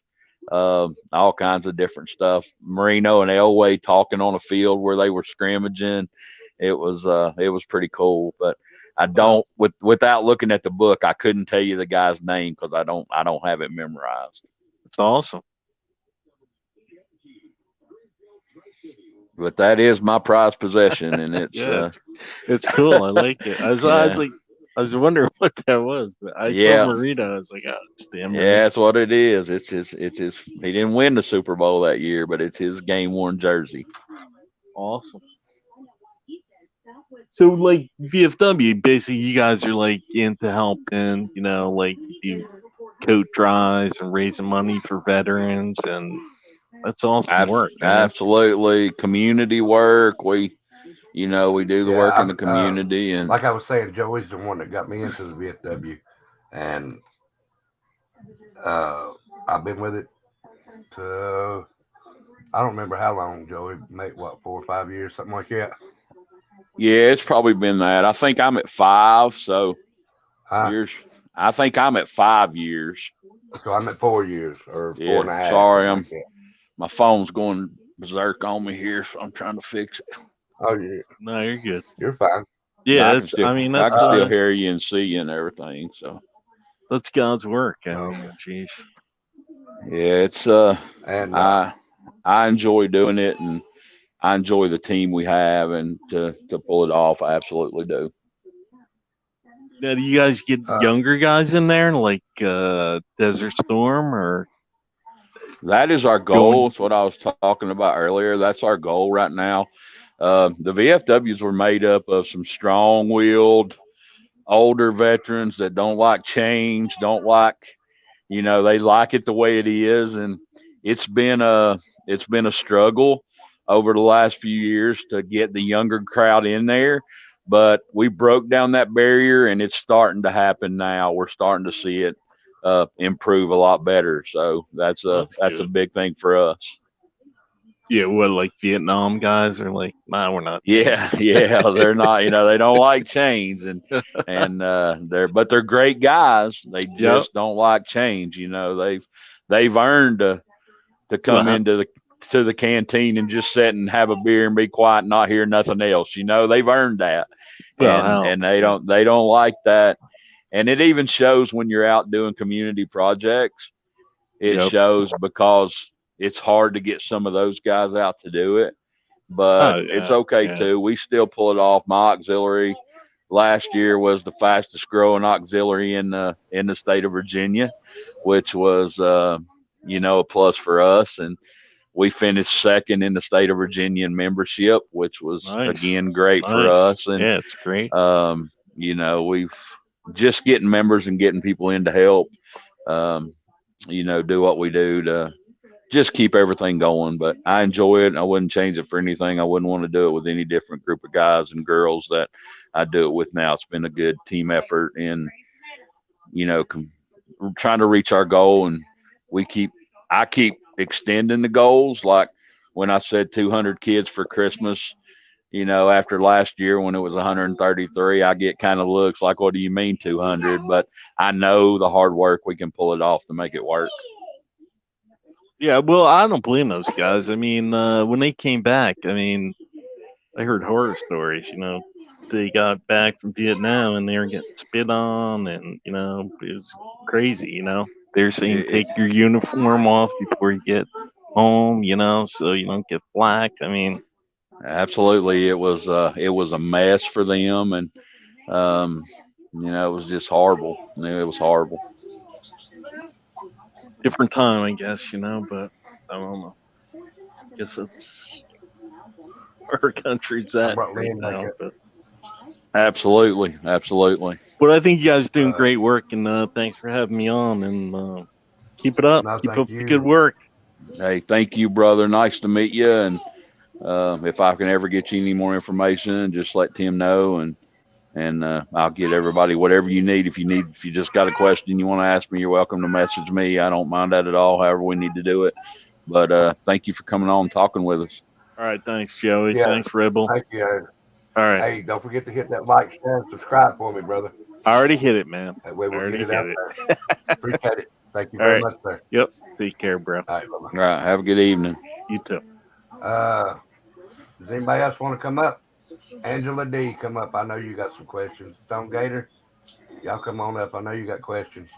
[SPEAKER 2] all kinds of different stuff. Marino and Elway talking on a field where they were scrimmaging. It was pretty cool. But I don't without looking at the book, I couldn't tell you the guy's name because I don't have it memorized.
[SPEAKER 5] It's awesome.
[SPEAKER 2] But that is my prized possession, and it's
[SPEAKER 5] Yeah, it's cool. I like it. I was wondering what that was, but I saw
[SPEAKER 2] Yeah.
[SPEAKER 5] Marita. I was like, oh, it's the Emery.
[SPEAKER 2] yeah, that's what it is. It's his. He didn't win the Super Bowl that year, but it's his game worn jersey.
[SPEAKER 5] Awesome. So, like VFW, basically, you guys are like into helping, like do coat drives and raising money for veterans, and that's awesome work, man.
[SPEAKER 2] Absolutely, community work. We do the work in the
[SPEAKER 1] I've,
[SPEAKER 2] community, and
[SPEAKER 1] like I was saying, Joey's the one that got me into the VFW, and I've been with it to, I don't remember how long, Joey. Made what, 4 or 5 years, something like that.
[SPEAKER 2] yeah, it's probably been that. I think I'm at 5, so
[SPEAKER 1] Huh?
[SPEAKER 2] I think I'm at 5 years.
[SPEAKER 1] So I'm at 4 years or
[SPEAKER 2] Yeah,
[SPEAKER 1] 4.5.
[SPEAKER 2] sorry, my phone's going berserk on me here, so I'm trying to fix it.
[SPEAKER 1] Oh, yeah.
[SPEAKER 5] No, you're good.
[SPEAKER 1] You're fine.
[SPEAKER 5] Yeah,
[SPEAKER 2] I can still hear you and see you and everything. So
[SPEAKER 5] that's God's work. I
[SPEAKER 1] No.
[SPEAKER 5] mean, jeez.
[SPEAKER 2] yeah, it's
[SPEAKER 1] And
[SPEAKER 2] I enjoy doing it, and I enjoy the team we have, and to pull it off, I absolutely do.
[SPEAKER 5] Now, do you guys get younger guys in there, like Desert Storm, or?
[SPEAKER 2] That is our goal. It's what I was talking about earlier. That's our goal right now. The VFWs were made up of some strong-willed, older veterans that don't like change, don't like, they like it the way it is, and it's been a struggle over the last few years to get the younger crowd in there. But we broke down that barrier, and it's starting to happen now. We're starting to see it improve a lot better. So that's a big thing for us.
[SPEAKER 5] Yeah, what, like Vietnam guys are like, nah, we're not.
[SPEAKER 2] Yeah, they're not. They don't like change, and they're great guys. They just don't like change. They've earned to come into the canteen and just sit and have a beer and be quiet and not hear nothing else. They've earned that, and they don't like that. And it even shows when you're out doing community projects. It shows because it's hard to get some of those guys out to do it, but it's okay too. We still pull it off. My auxiliary last year was the fastest growing auxiliary in the state of Virginia, which was a plus for us. And we finished second in the state of Virginia in membership, which was again great for us. And
[SPEAKER 5] yeah, it's great.
[SPEAKER 2] We've just getting members and getting people in to help. Do what we do to just keep everything going. But I enjoy it. I wouldn't change it for anything. I wouldn't want to do it with any different group of guys and girls that I do it with now. It's been a good team effort, and trying to reach our goal. And I keep extending the goals. Like when I said 200 kids for Christmas, after last year when it was 133, I get kind of looks like, what do you mean 200? But I know the hard work, we can pull it off to make it work.
[SPEAKER 5] Yeah, well, I don't blame those guys. I mean, when they came back, I mean, I heard horror stories, They got back from Vietnam and they were getting spit on, and, it was crazy, They're saying take your uniform off before you get home, so you don't get blacked. I mean,
[SPEAKER 2] absolutely, it was a mess for them, and it was just horrible. It was horrible.
[SPEAKER 5] Different time, I guess, but I don't know. I guess it's our country's at right now. But.
[SPEAKER 2] Absolutely.
[SPEAKER 5] But I think you guys are doing great work, and thanks for having me on. And keep it up. Keep up the good work.
[SPEAKER 2] Hey, thank you, brother. Nice to meet you. And if I can ever get you any more information, just let Tim know, and I'll get everybody whatever you need. If you just got a question you want to ask me, you're welcome to message me. I don't mind that at all. However we need to do it. But thank you for coming on and talking with us.
[SPEAKER 5] All right, thanks, Joey. Yeah, thanks, Rebel.
[SPEAKER 1] Thank you.
[SPEAKER 5] All right.
[SPEAKER 1] Hey, don't forget to hit that like, share, and subscribe for me, brother.
[SPEAKER 5] I already hit it, man.
[SPEAKER 1] That way we'll get it out there. Appreciate it. Thank you
[SPEAKER 5] All
[SPEAKER 1] very
[SPEAKER 5] right.
[SPEAKER 1] much, sir.
[SPEAKER 5] Yep. Take care, bro.
[SPEAKER 1] All right, bye-bye.
[SPEAKER 2] All right. Have a good evening.
[SPEAKER 5] You too.
[SPEAKER 1] Does anybody else want to come up? Angela D, come up. I know you got some questions. Stone Gator, y'all come on up. I know you got questions.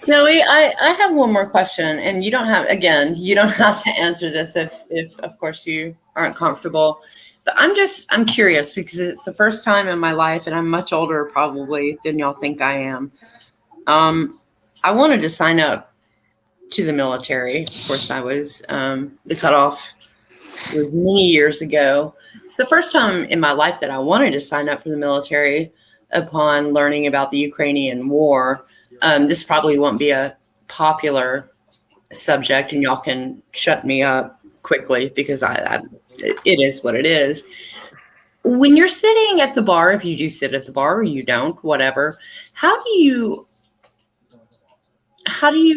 [SPEAKER 4] Joey, I have one more question, and you don't have to answer this if of course you aren't comfortable. But I'm curious because it's the first time in my life, and I'm much older probably than y'all think I am. I wanted to sign up to the military. Of course, I was the cutoff was many years ago. It's the first time in my life that I wanted to sign up for the military upon learning about the Ukrainian war. This probably won't be a popular subject, and y'all can shut me up quickly because it is what it is. When you're sitting at the bar, if you do sit at the bar or you don't, whatever, how do you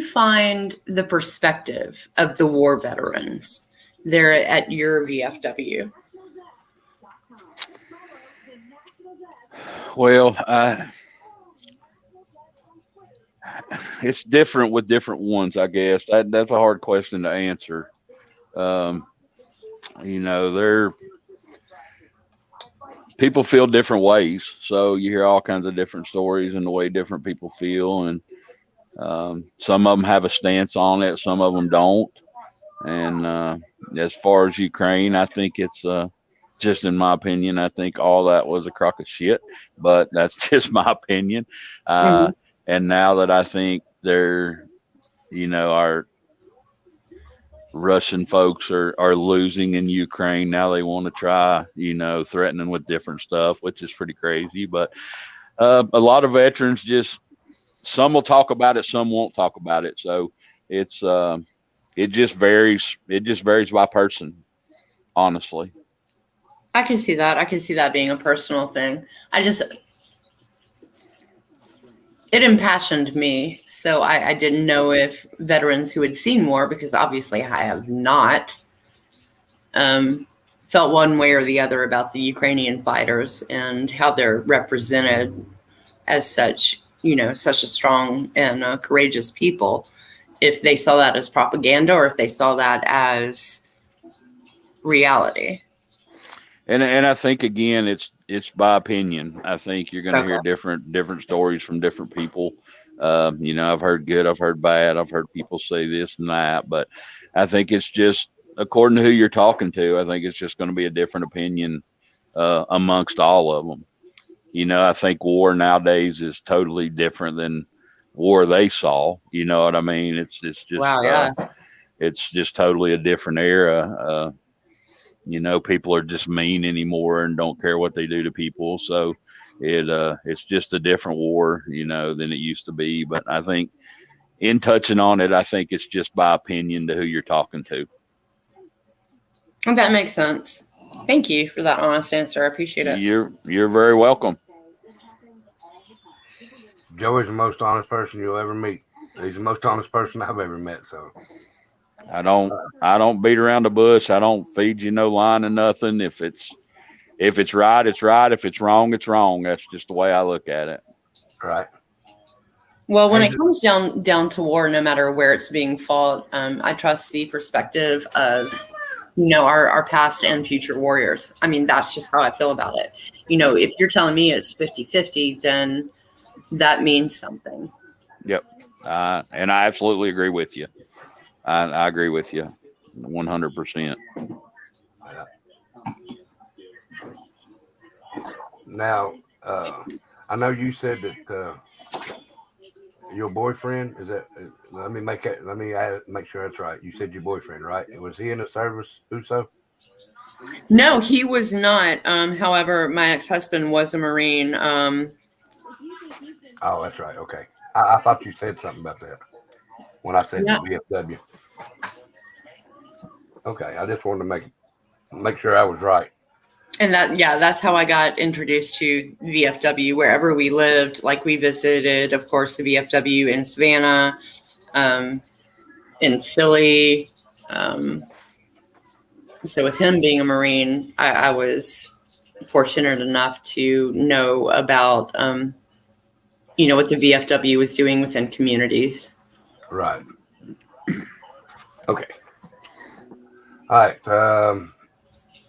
[SPEAKER 4] find the perspective of the war veterans there at your VFW?
[SPEAKER 2] Well, it's different with different ones, I guess. That's a hard question to answer. People feel different ways, so you hear all kinds of different stories and the way different people feel, and some of them have a stance on it, some of them don't. And as far as Ukraine, I think it's just in my opinion, I think all that was a crock of shit, but that's just my opinion. And now that I think our Russian folks are losing in Ukraine, now they want to try, threatening with different stuff, which is pretty crazy. But a lot of veterans some will talk about it, some won't talk about it. So it just varies. It just varies by person, honestly.
[SPEAKER 4] I can see that. I can see that being a personal thing. It impassioned me. So I didn't know if veterans who had seen war, because obviously I have not, felt one way or the other about the Ukrainian fighters and how they're represented as such, such a strong and courageous people. If they saw that as propaganda or if they saw that as reality.
[SPEAKER 2] And I think again, it's by opinion. I think you're going to hear different stories from different people. I've heard good, I've heard bad, I've heard people say this and that, but I think it's just according to who you're talking to. I think it's just going to be a different opinion amongst all of them. I think war nowadays is totally different than war they saw. You know what I mean? It's just
[SPEAKER 4] wow, yeah.
[SPEAKER 2] It's just totally a different era. People are just mean anymore and don't care what they do to people. So it's just a different war, than it used to be. But I think in touching on it, I think it's just by opinion to who you're talking to.
[SPEAKER 4] That makes sense. Thank you for that honest answer. I appreciate it.
[SPEAKER 2] You're very welcome.
[SPEAKER 1] Joey's the most honest person you'll ever meet. He's the most honest person I've ever met. So
[SPEAKER 2] I don't beat around the bush. I don't feed you no line or nothing. If it's right, it's right. If it's wrong, it's wrong. That's just the way I look at it.
[SPEAKER 1] Right.
[SPEAKER 4] Well, when it comes down to war, no matter where it's being fought, I trust the perspective of, our past and future warriors. I mean, that's just how I feel about it. If you're telling me it's 50-50, then that means something.
[SPEAKER 2] Yep. And I absolutely agree with you. I agree with you 100%.
[SPEAKER 1] Now, I know you said that your boyfriend is that. Let me make sure that's right. You said your boyfriend, right? Was he in the service, USO?
[SPEAKER 4] No, he was not. However, my ex-husband was a Marine.
[SPEAKER 1] Oh, that's right. Okay, I thought you said something about that when I said the VFW. Okay, I just wanted to make sure I was right.
[SPEAKER 4] And that's how I got introduced to VFW wherever we lived. Like we visited, of course, the VFW in Savannah, in Philly. So with him being a Marine, I was fortunate enough to know about, what the VFW was doing within communities.
[SPEAKER 1] Right. Okay. All right.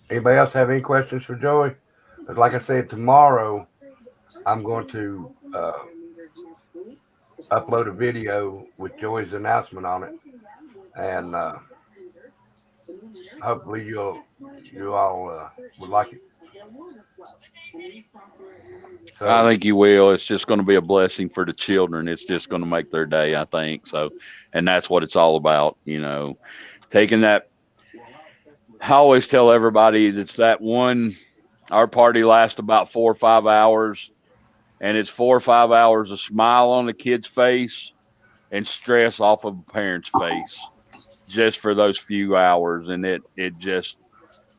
[SPEAKER 1] Anybody else have any questions for Joey? 'Cause like I said, tomorrow I'm going to upload a video with Joey's announcement on it, and hopefully you all would like it.
[SPEAKER 2] I
[SPEAKER 1] So
[SPEAKER 2] think you will. It's just going to be a blessing for the children. It's just going to make their day, I think. So, and that's what it's all about, taking that. I always tell everybody that's that one, our party lasts about 4 or 5 hours, and it's 4 or 5 hours of smile on the kid's face and stress off of a parent's face just for those few hours. And it just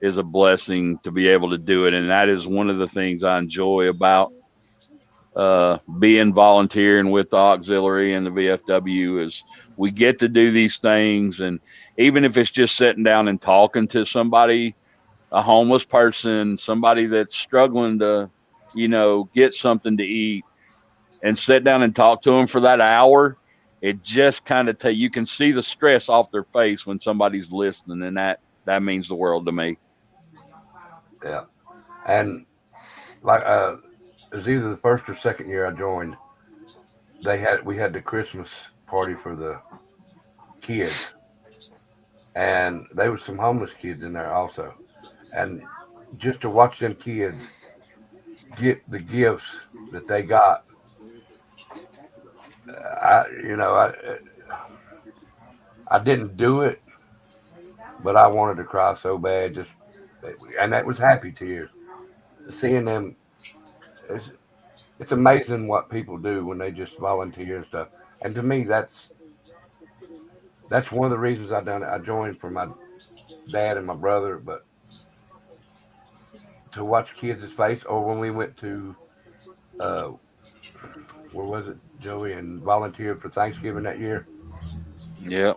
[SPEAKER 2] is a blessing to be able to do it. And that is one of the things I enjoy about being volunteering with the auxiliary and the VFW is we get to do these things. And even if it's just sitting down and talking to somebody, a homeless person, somebody that's struggling to, get something to eat, and sit down and talk to them for that hour, it just kind of you can see the stress off their face when somebody's listening. And that means the world to me.
[SPEAKER 1] yeah, and like it was either the first or second year I joined. We had the Christmas party for the kids, and there was some homeless kids in there also, and just to watch them kids get the gifts that they got, I didn't do it, but I wanted to cry so bad. And that was happy tears. Seeing them, it's amazing what people do when they just volunteer and stuff. And to me, that's one of the reasons I done it. I joined for my dad and my brother, but to watch kids' face, or when we went to where was it, Joey, and volunteered for Thanksgiving that year.
[SPEAKER 2] Yeah.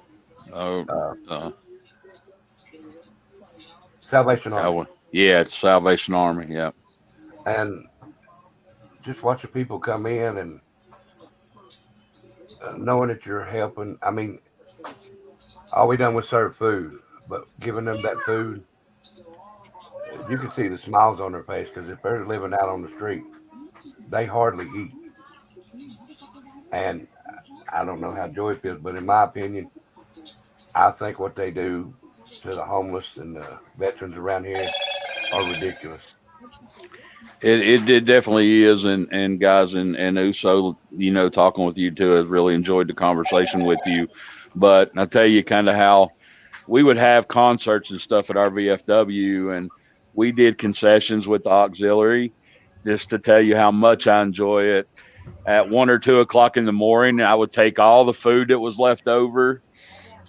[SPEAKER 1] Salvation Army.
[SPEAKER 2] Yeah, it's Salvation Army. Yeah.
[SPEAKER 1] And just watching people come in and knowing that you're helping. I mean, all we done was serve food, but giving them that food, you can see the smiles on their face, because if they're living out on the street, they hardly eat. And I don't know how Joey feels, but in my opinion, I think what they do to the homeless and the veterans around here are ridiculous.
[SPEAKER 2] It definitely is, and guys, and Uso, talking with you too, has really enjoyed the conversation with you. But I tell you kind of how we would have concerts and stuff at our VFW, and we did concessions with the auxiliary, just to tell you how much I enjoy it. At 1 or 2 o'clock in the morning, I would take all the food that was left over,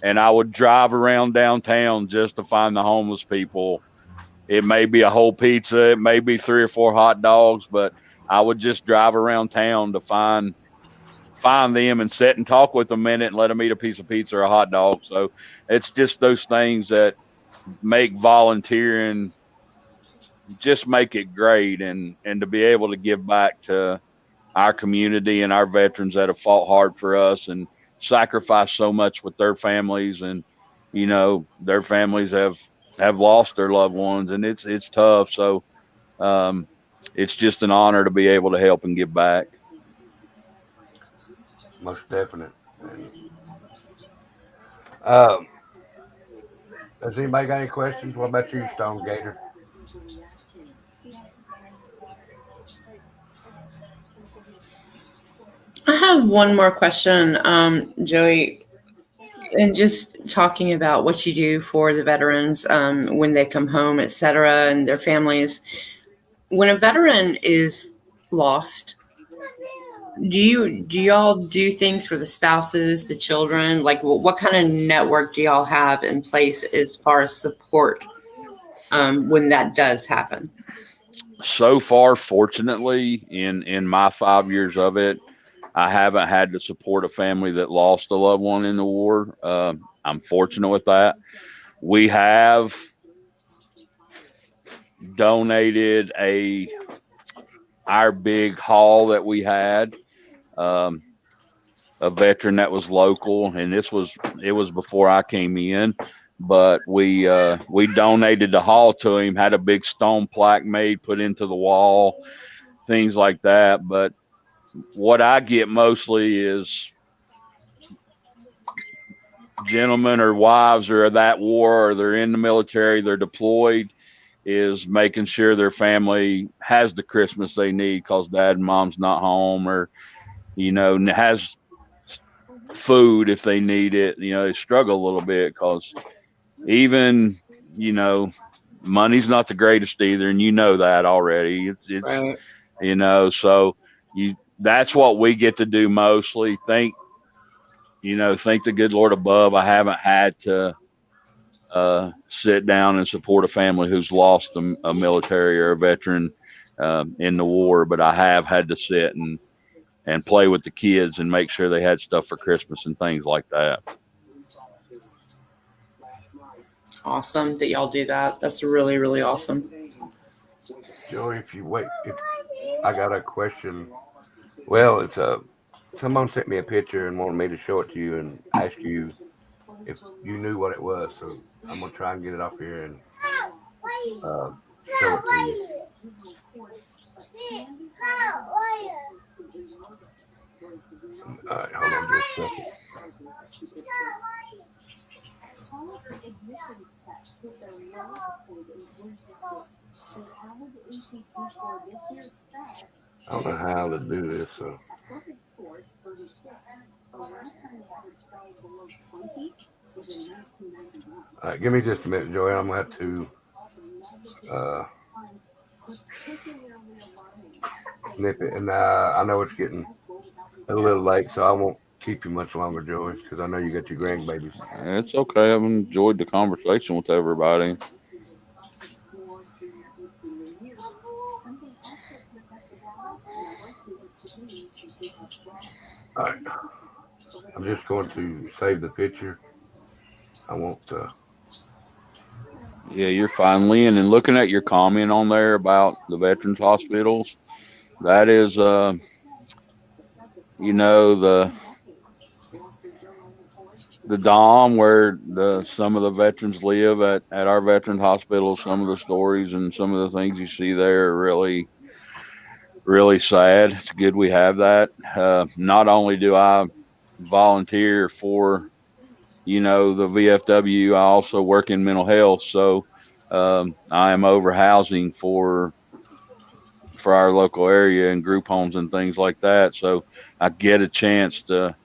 [SPEAKER 2] and I would drive around downtown just to find the homeless people. It may be a whole pizza, it may be 3 or 4 hot dogs, but I would just drive around town to find them and sit and talk with them a minute and let them eat a piece of pizza or a hot dog. So it's just those things that make volunteering, just make it great, and to be able to give back to our community and our veterans that have fought hard for us and sacrificed so much with their families. And their families have lost their loved ones, and it's tough. So it's just an honor to be able to help and give back.
[SPEAKER 1] Most definite. Has anybody got any questions? What about you, Stone Gator?
[SPEAKER 4] I have one more question, Joey, and just talking about what you do for the veterans when they come home, et cetera, and their families. When a veteran is lost, do y'all do things for the spouses, the children? Like, what kind of network do y'all have in place as far as support when that does happen?
[SPEAKER 2] So far, fortunately, in my 5 years of it, I haven't had to support a family that lost a loved one in the war. I'm fortunate with that. We have donated our big hall that we had, a veteran that was local, and it was before I came in. but we donated the hall to him, had a big stone plaque made, put into the wall, things like that. But what I get mostly is gentlemen or wives are at that war, or they're in the military, they're deployed, is making sure their family has the Christmas they need because dad and mom's not home, or, has food if they need it. They struggle a little bit because even, money's not the greatest either. And that already. It's
[SPEAKER 4] Right.
[SPEAKER 2] so that's what we get to do mostly. Thank the good Lord above, I haven't had to sit down and support a family who's lost a military or a veteran in the war, but I have had to sit and play with the kids and make sure they had stuff for Christmas and things like that.
[SPEAKER 4] Awesome that y'all do that. That's really, really awesome.
[SPEAKER 1] Joey, if I got a question. Well, it's someone sent me a picture and wanted me to show it to you and ask you if you knew what it was. So I'm gonna try and get it up here and show it to you. All right, hold on just a second. I don't know how to do this, so. All right, give me just a minute, Joey. I'm gonna have to snip it, and I know it's getting a little late, so I won't keep you much longer, Joey, because I know you got your grandbabies.
[SPEAKER 2] It's okay. I've enjoyed the conversation with everybody.
[SPEAKER 1] All right, I'm just going to save the picture. I won't.
[SPEAKER 2] Yeah, you're fine, Lynn. And looking at your comment on there about the veterans hospitals, that is, the dom where some of the veterans live at our veterans hospital. Some of the stories and some of the things you see there are really, really sad. It's good we have that. Not only do I volunteer for the VFW, I also work in mental health. So I am over housing for our local area and group homes and things like that. So I get a chance to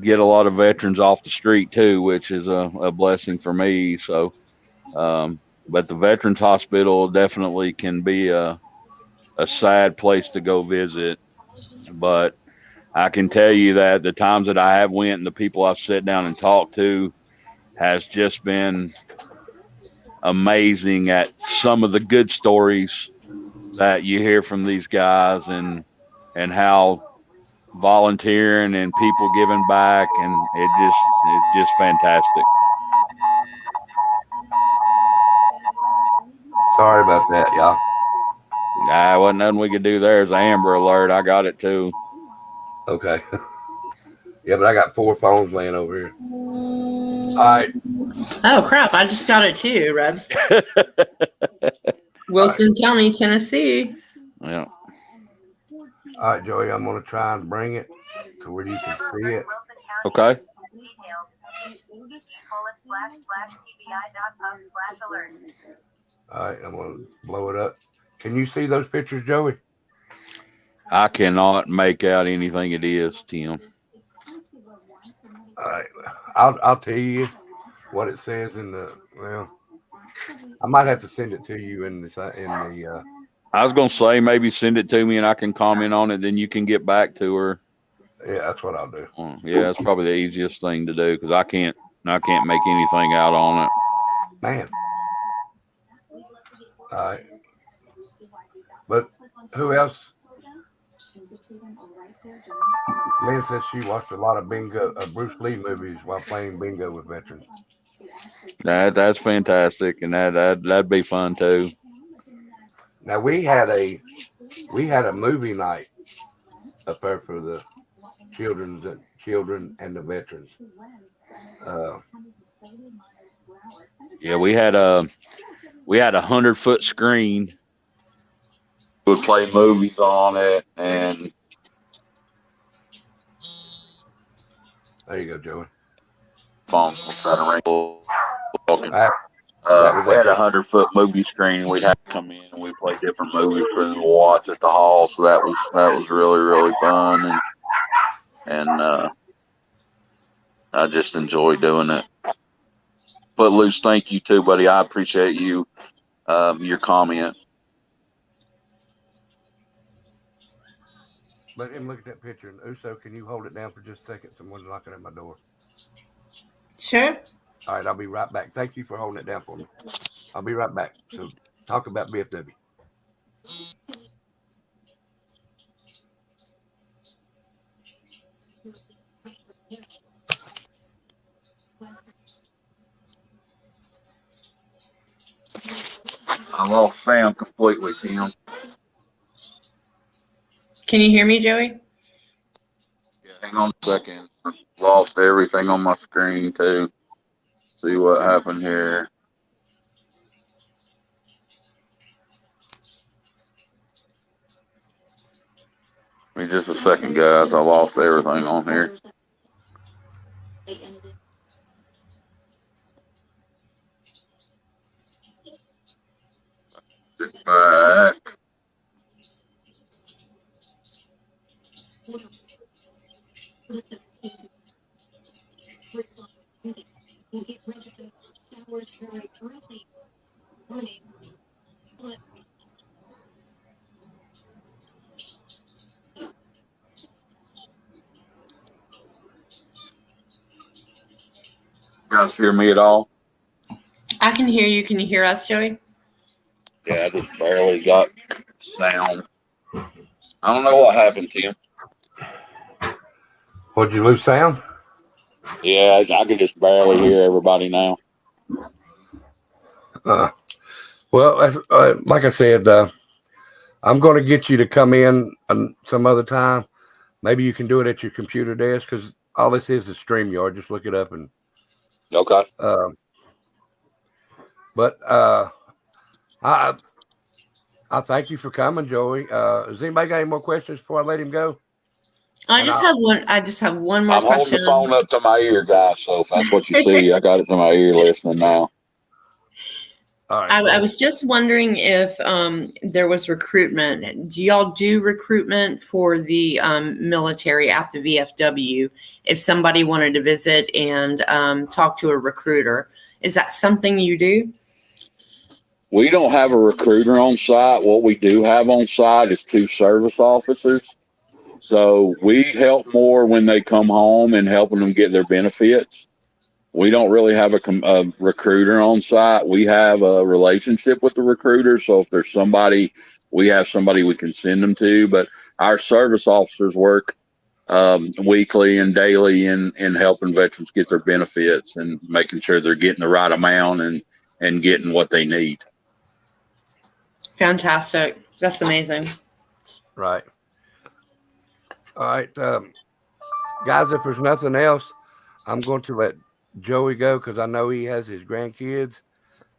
[SPEAKER 2] get a lot of veterans off the street too, which is a blessing for me. So, but the Veterans Hospital definitely can be a sad place to go visit. But I can tell you that the times that I have went and the people I've sat down and talked to has just been amazing at some of the good stories that you hear from these guys, and how volunteering and people giving back, and it's just fantastic.
[SPEAKER 1] Sorry about that, y'all.
[SPEAKER 2] Nah, wasn't nothing we could do there. It's an Amber Alert. I got it too.
[SPEAKER 1] Okay. Yeah, but I got 4 phones laying over here. All right.
[SPEAKER 4] Oh crap! I just got it too, Rebs. Wilson County, Tennessee.
[SPEAKER 2] Yeah.
[SPEAKER 1] All right, Joey, I'm going to try and bring it to where you can see it.
[SPEAKER 2] Okay.
[SPEAKER 1] All right, I'm going to blow it up. Can you see those pictures, Joey?
[SPEAKER 2] I cannot make out anything it is, Tim.
[SPEAKER 1] All right, I'll tell you what it says in the. Well, I might have to send it to you in the.
[SPEAKER 2] I was gonna say maybe send it to me and I can comment on it. Then you can get back to her.
[SPEAKER 1] Yeah, that's what I'll do.
[SPEAKER 2] Yeah, that's probably the easiest thing to do because I can't make anything out on it.
[SPEAKER 1] Man. All right. But who else? Lynn says she watched a lot of Bruce Lee movies while playing bingo with veterans.
[SPEAKER 2] That's fantastic, and that'd be fun too.
[SPEAKER 1] Now we had a movie night up there for the children and the veterans.
[SPEAKER 2] Yeah, we had a 100-foot screen. Would play movies on it, and
[SPEAKER 1] There you go, Joey.
[SPEAKER 2] phones were trying to ring.
[SPEAKER 1] That was
[SPEAKER 2] We
[SPEAKER 1] it.
[SPEAKER 2] had a 100-foot movie screen. We'd have to come in and we play different movies for them to watch at the hall. So that was really, really fun, and I just enjoy doing it. Footloose, thank you too, buddy. I appreciate you, your comment.
[SPEAKER 1] Let him look at that picture. And Uso, can you hold it down for just a second? Someone's knocking at my door.
[SPEAKER 4] Sure.
[SPEAKER 1] All right, I'll be right back. Thank you for holding it down for me. I'll be right back. So talk about BFW.
[SPEAKER 2] I lost Sam completely, Tim.
[SPEAKER 4] Can you hear me, Joey?
[SPEAKER 2] Yeah, hang on a second. Lost everything on my screen too. See what happened here. Give me just a second, guys. I lost everything on here. Get back. You guys hear me at all?
[SPEAKER 4] I can hear you. Can you hear us, Joey?
[SPEAKER 2] Yeah, I just barely got sound. I don't know what happened, Tim.
[SPEAKER 1] What'd you lose sound?
[SPEAKER 2] Yeah, I can just barely hear everybody now.
[SPEAKER 1] Well, like I said, I'm going to get you to come in some other time. Maybe you can do it at your computer desk because all this is StreamYard. Just look it up and.
[SPEAKER 2] Okay.
[SPEAKER 1] But I thank you for coming, Joey. Has anybody got any more questions before I let him go?
[SPEAKER 4] I just have one more
[SPEAKER 2] I'm
[SPEAKER 4] question.
[SPEAKER 2] holding the phone up to my ear, guys. So if that's what you see, I got it to my ear listening now.
[SPEAKER 1] All right.
[SPEAKER 4] I was just wondering if there was recruitment. Do y'all do recruitment for the military at the VFW? If somebody wanted to visit and talk to a recruiter, is that something you do?
[SPEAKER 2] We don't have a recruiter on site. What we do have on site is 2 service officers. So we help more when they come home and helping them get their benefits. We don't really have a recruiter on site. We have a relationship with the recruiter. So if there's somebody, we have somebody we can send them to. But our service officers work weekly and daily in helping veterans get their benefits and making sure they're getting the right amount and getting what they need.
[SPEAKER 4] Fantastic. That's amazing.
[SPEAKER 1] Right. All right. Guys, if there's nothing else, I'm going to let Joey go because I know he has his grandkids.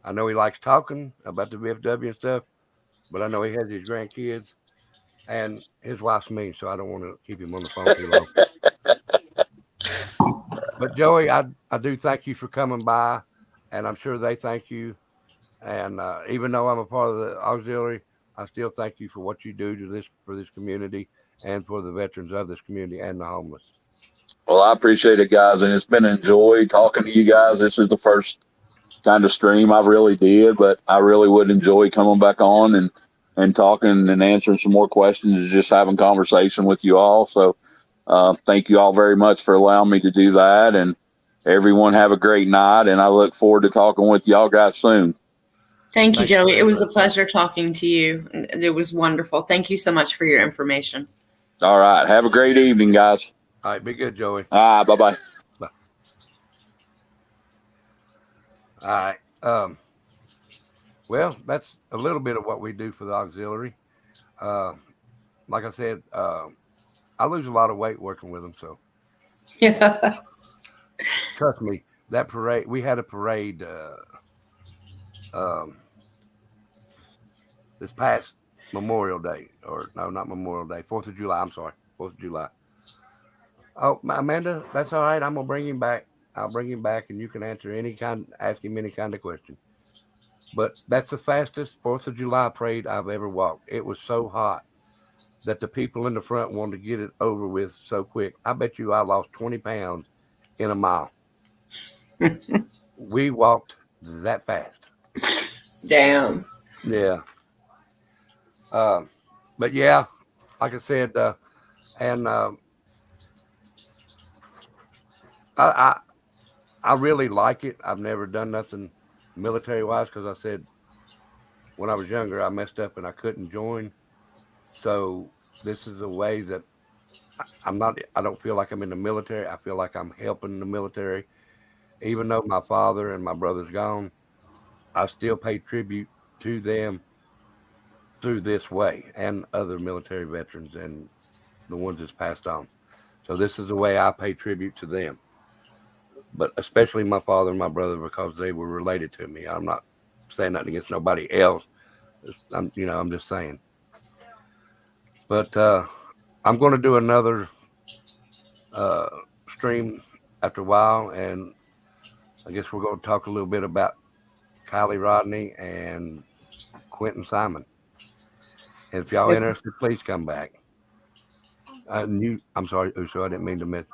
[SPEAKER 1] I know he likes talking about the VFW and stuff, but I know he has his grandkids and his wife's me, so I don't want to keep him on the phone too long. But Joey, I do thank you for coming by, and I'm sure they thank you. And even though I'm a part of the auxiliary, I still thank you for what you do for this community and for the veterans of this community and the homeless.
[SPEAKER 2] Well, I appreciate it, guys, and it's been a joy talking to you guys. This is the first kind of stream I really did, but I really would enjoy coming back on and talking and answering some more questions and just having conversation with you all. So thank you all very much for allowing me to do that, and everyone have a great night, and I look forward to talking with y'all guys soon.
[SPEAKER 4] Thank you, Joey. It was a pleasure talking to you. It was wonderful. Thank you so much for your information.
[SPEAKER 2] All right. Have a great evening, guys.
[SPEAKER 1] All right. Be good, Joey.
[SPEAKER 2] Bye-bye.
[SPEAKER 1] Bye. All right. Well, that's a little bit of what we do for the auxiliary. Like I said, I lose a lot of weight working with them. So
[SPEAKER 4] Yeah.
[SPEAKER 1] trust me, that parade, we had a parade um, this past Memorial Day, or no, not Memorial Day, 4th of July. I'm sorry, 4th of July. Oh, Amanda, that's all right. I'm gonna bring him back. I'll bring him back, and you can ask him any kind of question. But that's the fastest 4th of July parade I've ever walked. It was so hot that the people in the front wanted to get it over with so quick. I bet you I lost 20 pounds in a mile. We walked that fast.
[SPEAKER 4] Damn.
[SPEAKER 1] Yeah. But yeah, like I said, and I really like it. I've never done nothing military wise because I said when I was younger I messed up and I couldn't join. So this is a way that I'm not. I don't feel like I'm in the military. I feel like I'm helping the military, even though my father and my brother's gone. I still pay tribute to them through this way and other military veterans and the ones that's passed on. So this is the way I pay tribute to them, but especially my father and my brother because they were related to me. I'm not saying nothing against nobody else. I'm just saying. But I'm going to do another stream after a while, and I guess we're going to talk a little bit about Kylie Rodney and Quentin Simon. And if y'all interested, please come back. I'm sorry, Uso, I didn't mean to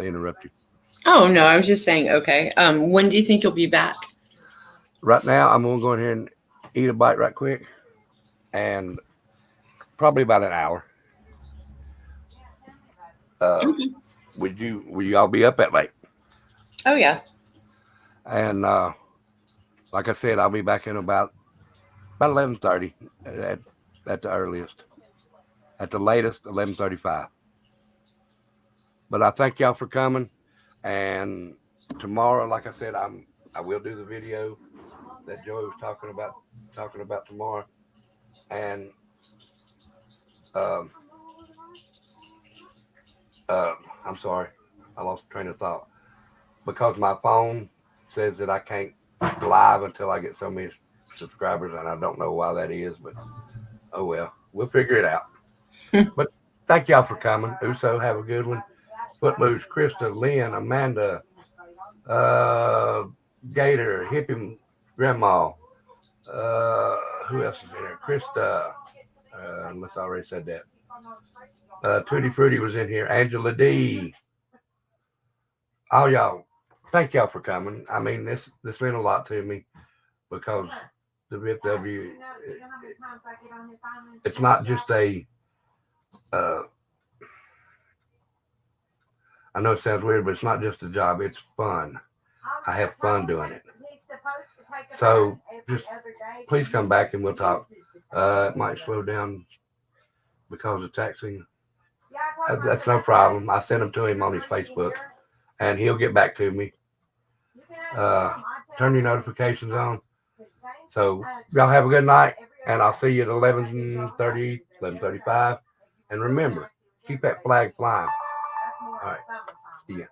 [SPEAKER 1] interrupt you.
[SPEAKER 4] Oh no, I was just saying. Okay. When do you think you'll be back?
[SPEAKER 1] Right now, I'm going to go in here and eat a bite right quick, and probably about an hour. Will you all be up that late?
[SPEAKER 4] Oh yeah.
[SPEAKER 1] And like I said, I'll be back in about 11:30 at the earliest. At the latest, 11:35. But I thank y'all for coming. And tomorrow, like I said, I will do the video that Joey was talking about tomorrow. And I'm sorry, I lost the train of thought because my phone says that I can't live until I get so many subscribers, and I don't know why that is, but oh well, we'll figure it out. But thank y'all for coming. Uso, have a good one. Footloose, Krista, Lynn, Amanda, Gator, Hippie, Grandma. Who else is in here? Krista, unless I already said that. Tutti Frutti was in here. Angela D. All y'all, thank y'all for coming. I mean, this meant a lot to me because the VFW, it's not just a, I know it sounds weird, but it's not just a job. It's fun. I have fun doing it. So just please come back and we'll talk. It might slow down because of texting. That's no problem. I sent him to him on his Facebook, and he'll get back to me. Turn your notifications on. So y'all have a good night, and I'll see you at 11:30, 11:35. And remember, keep that flag flying. All right. See ya.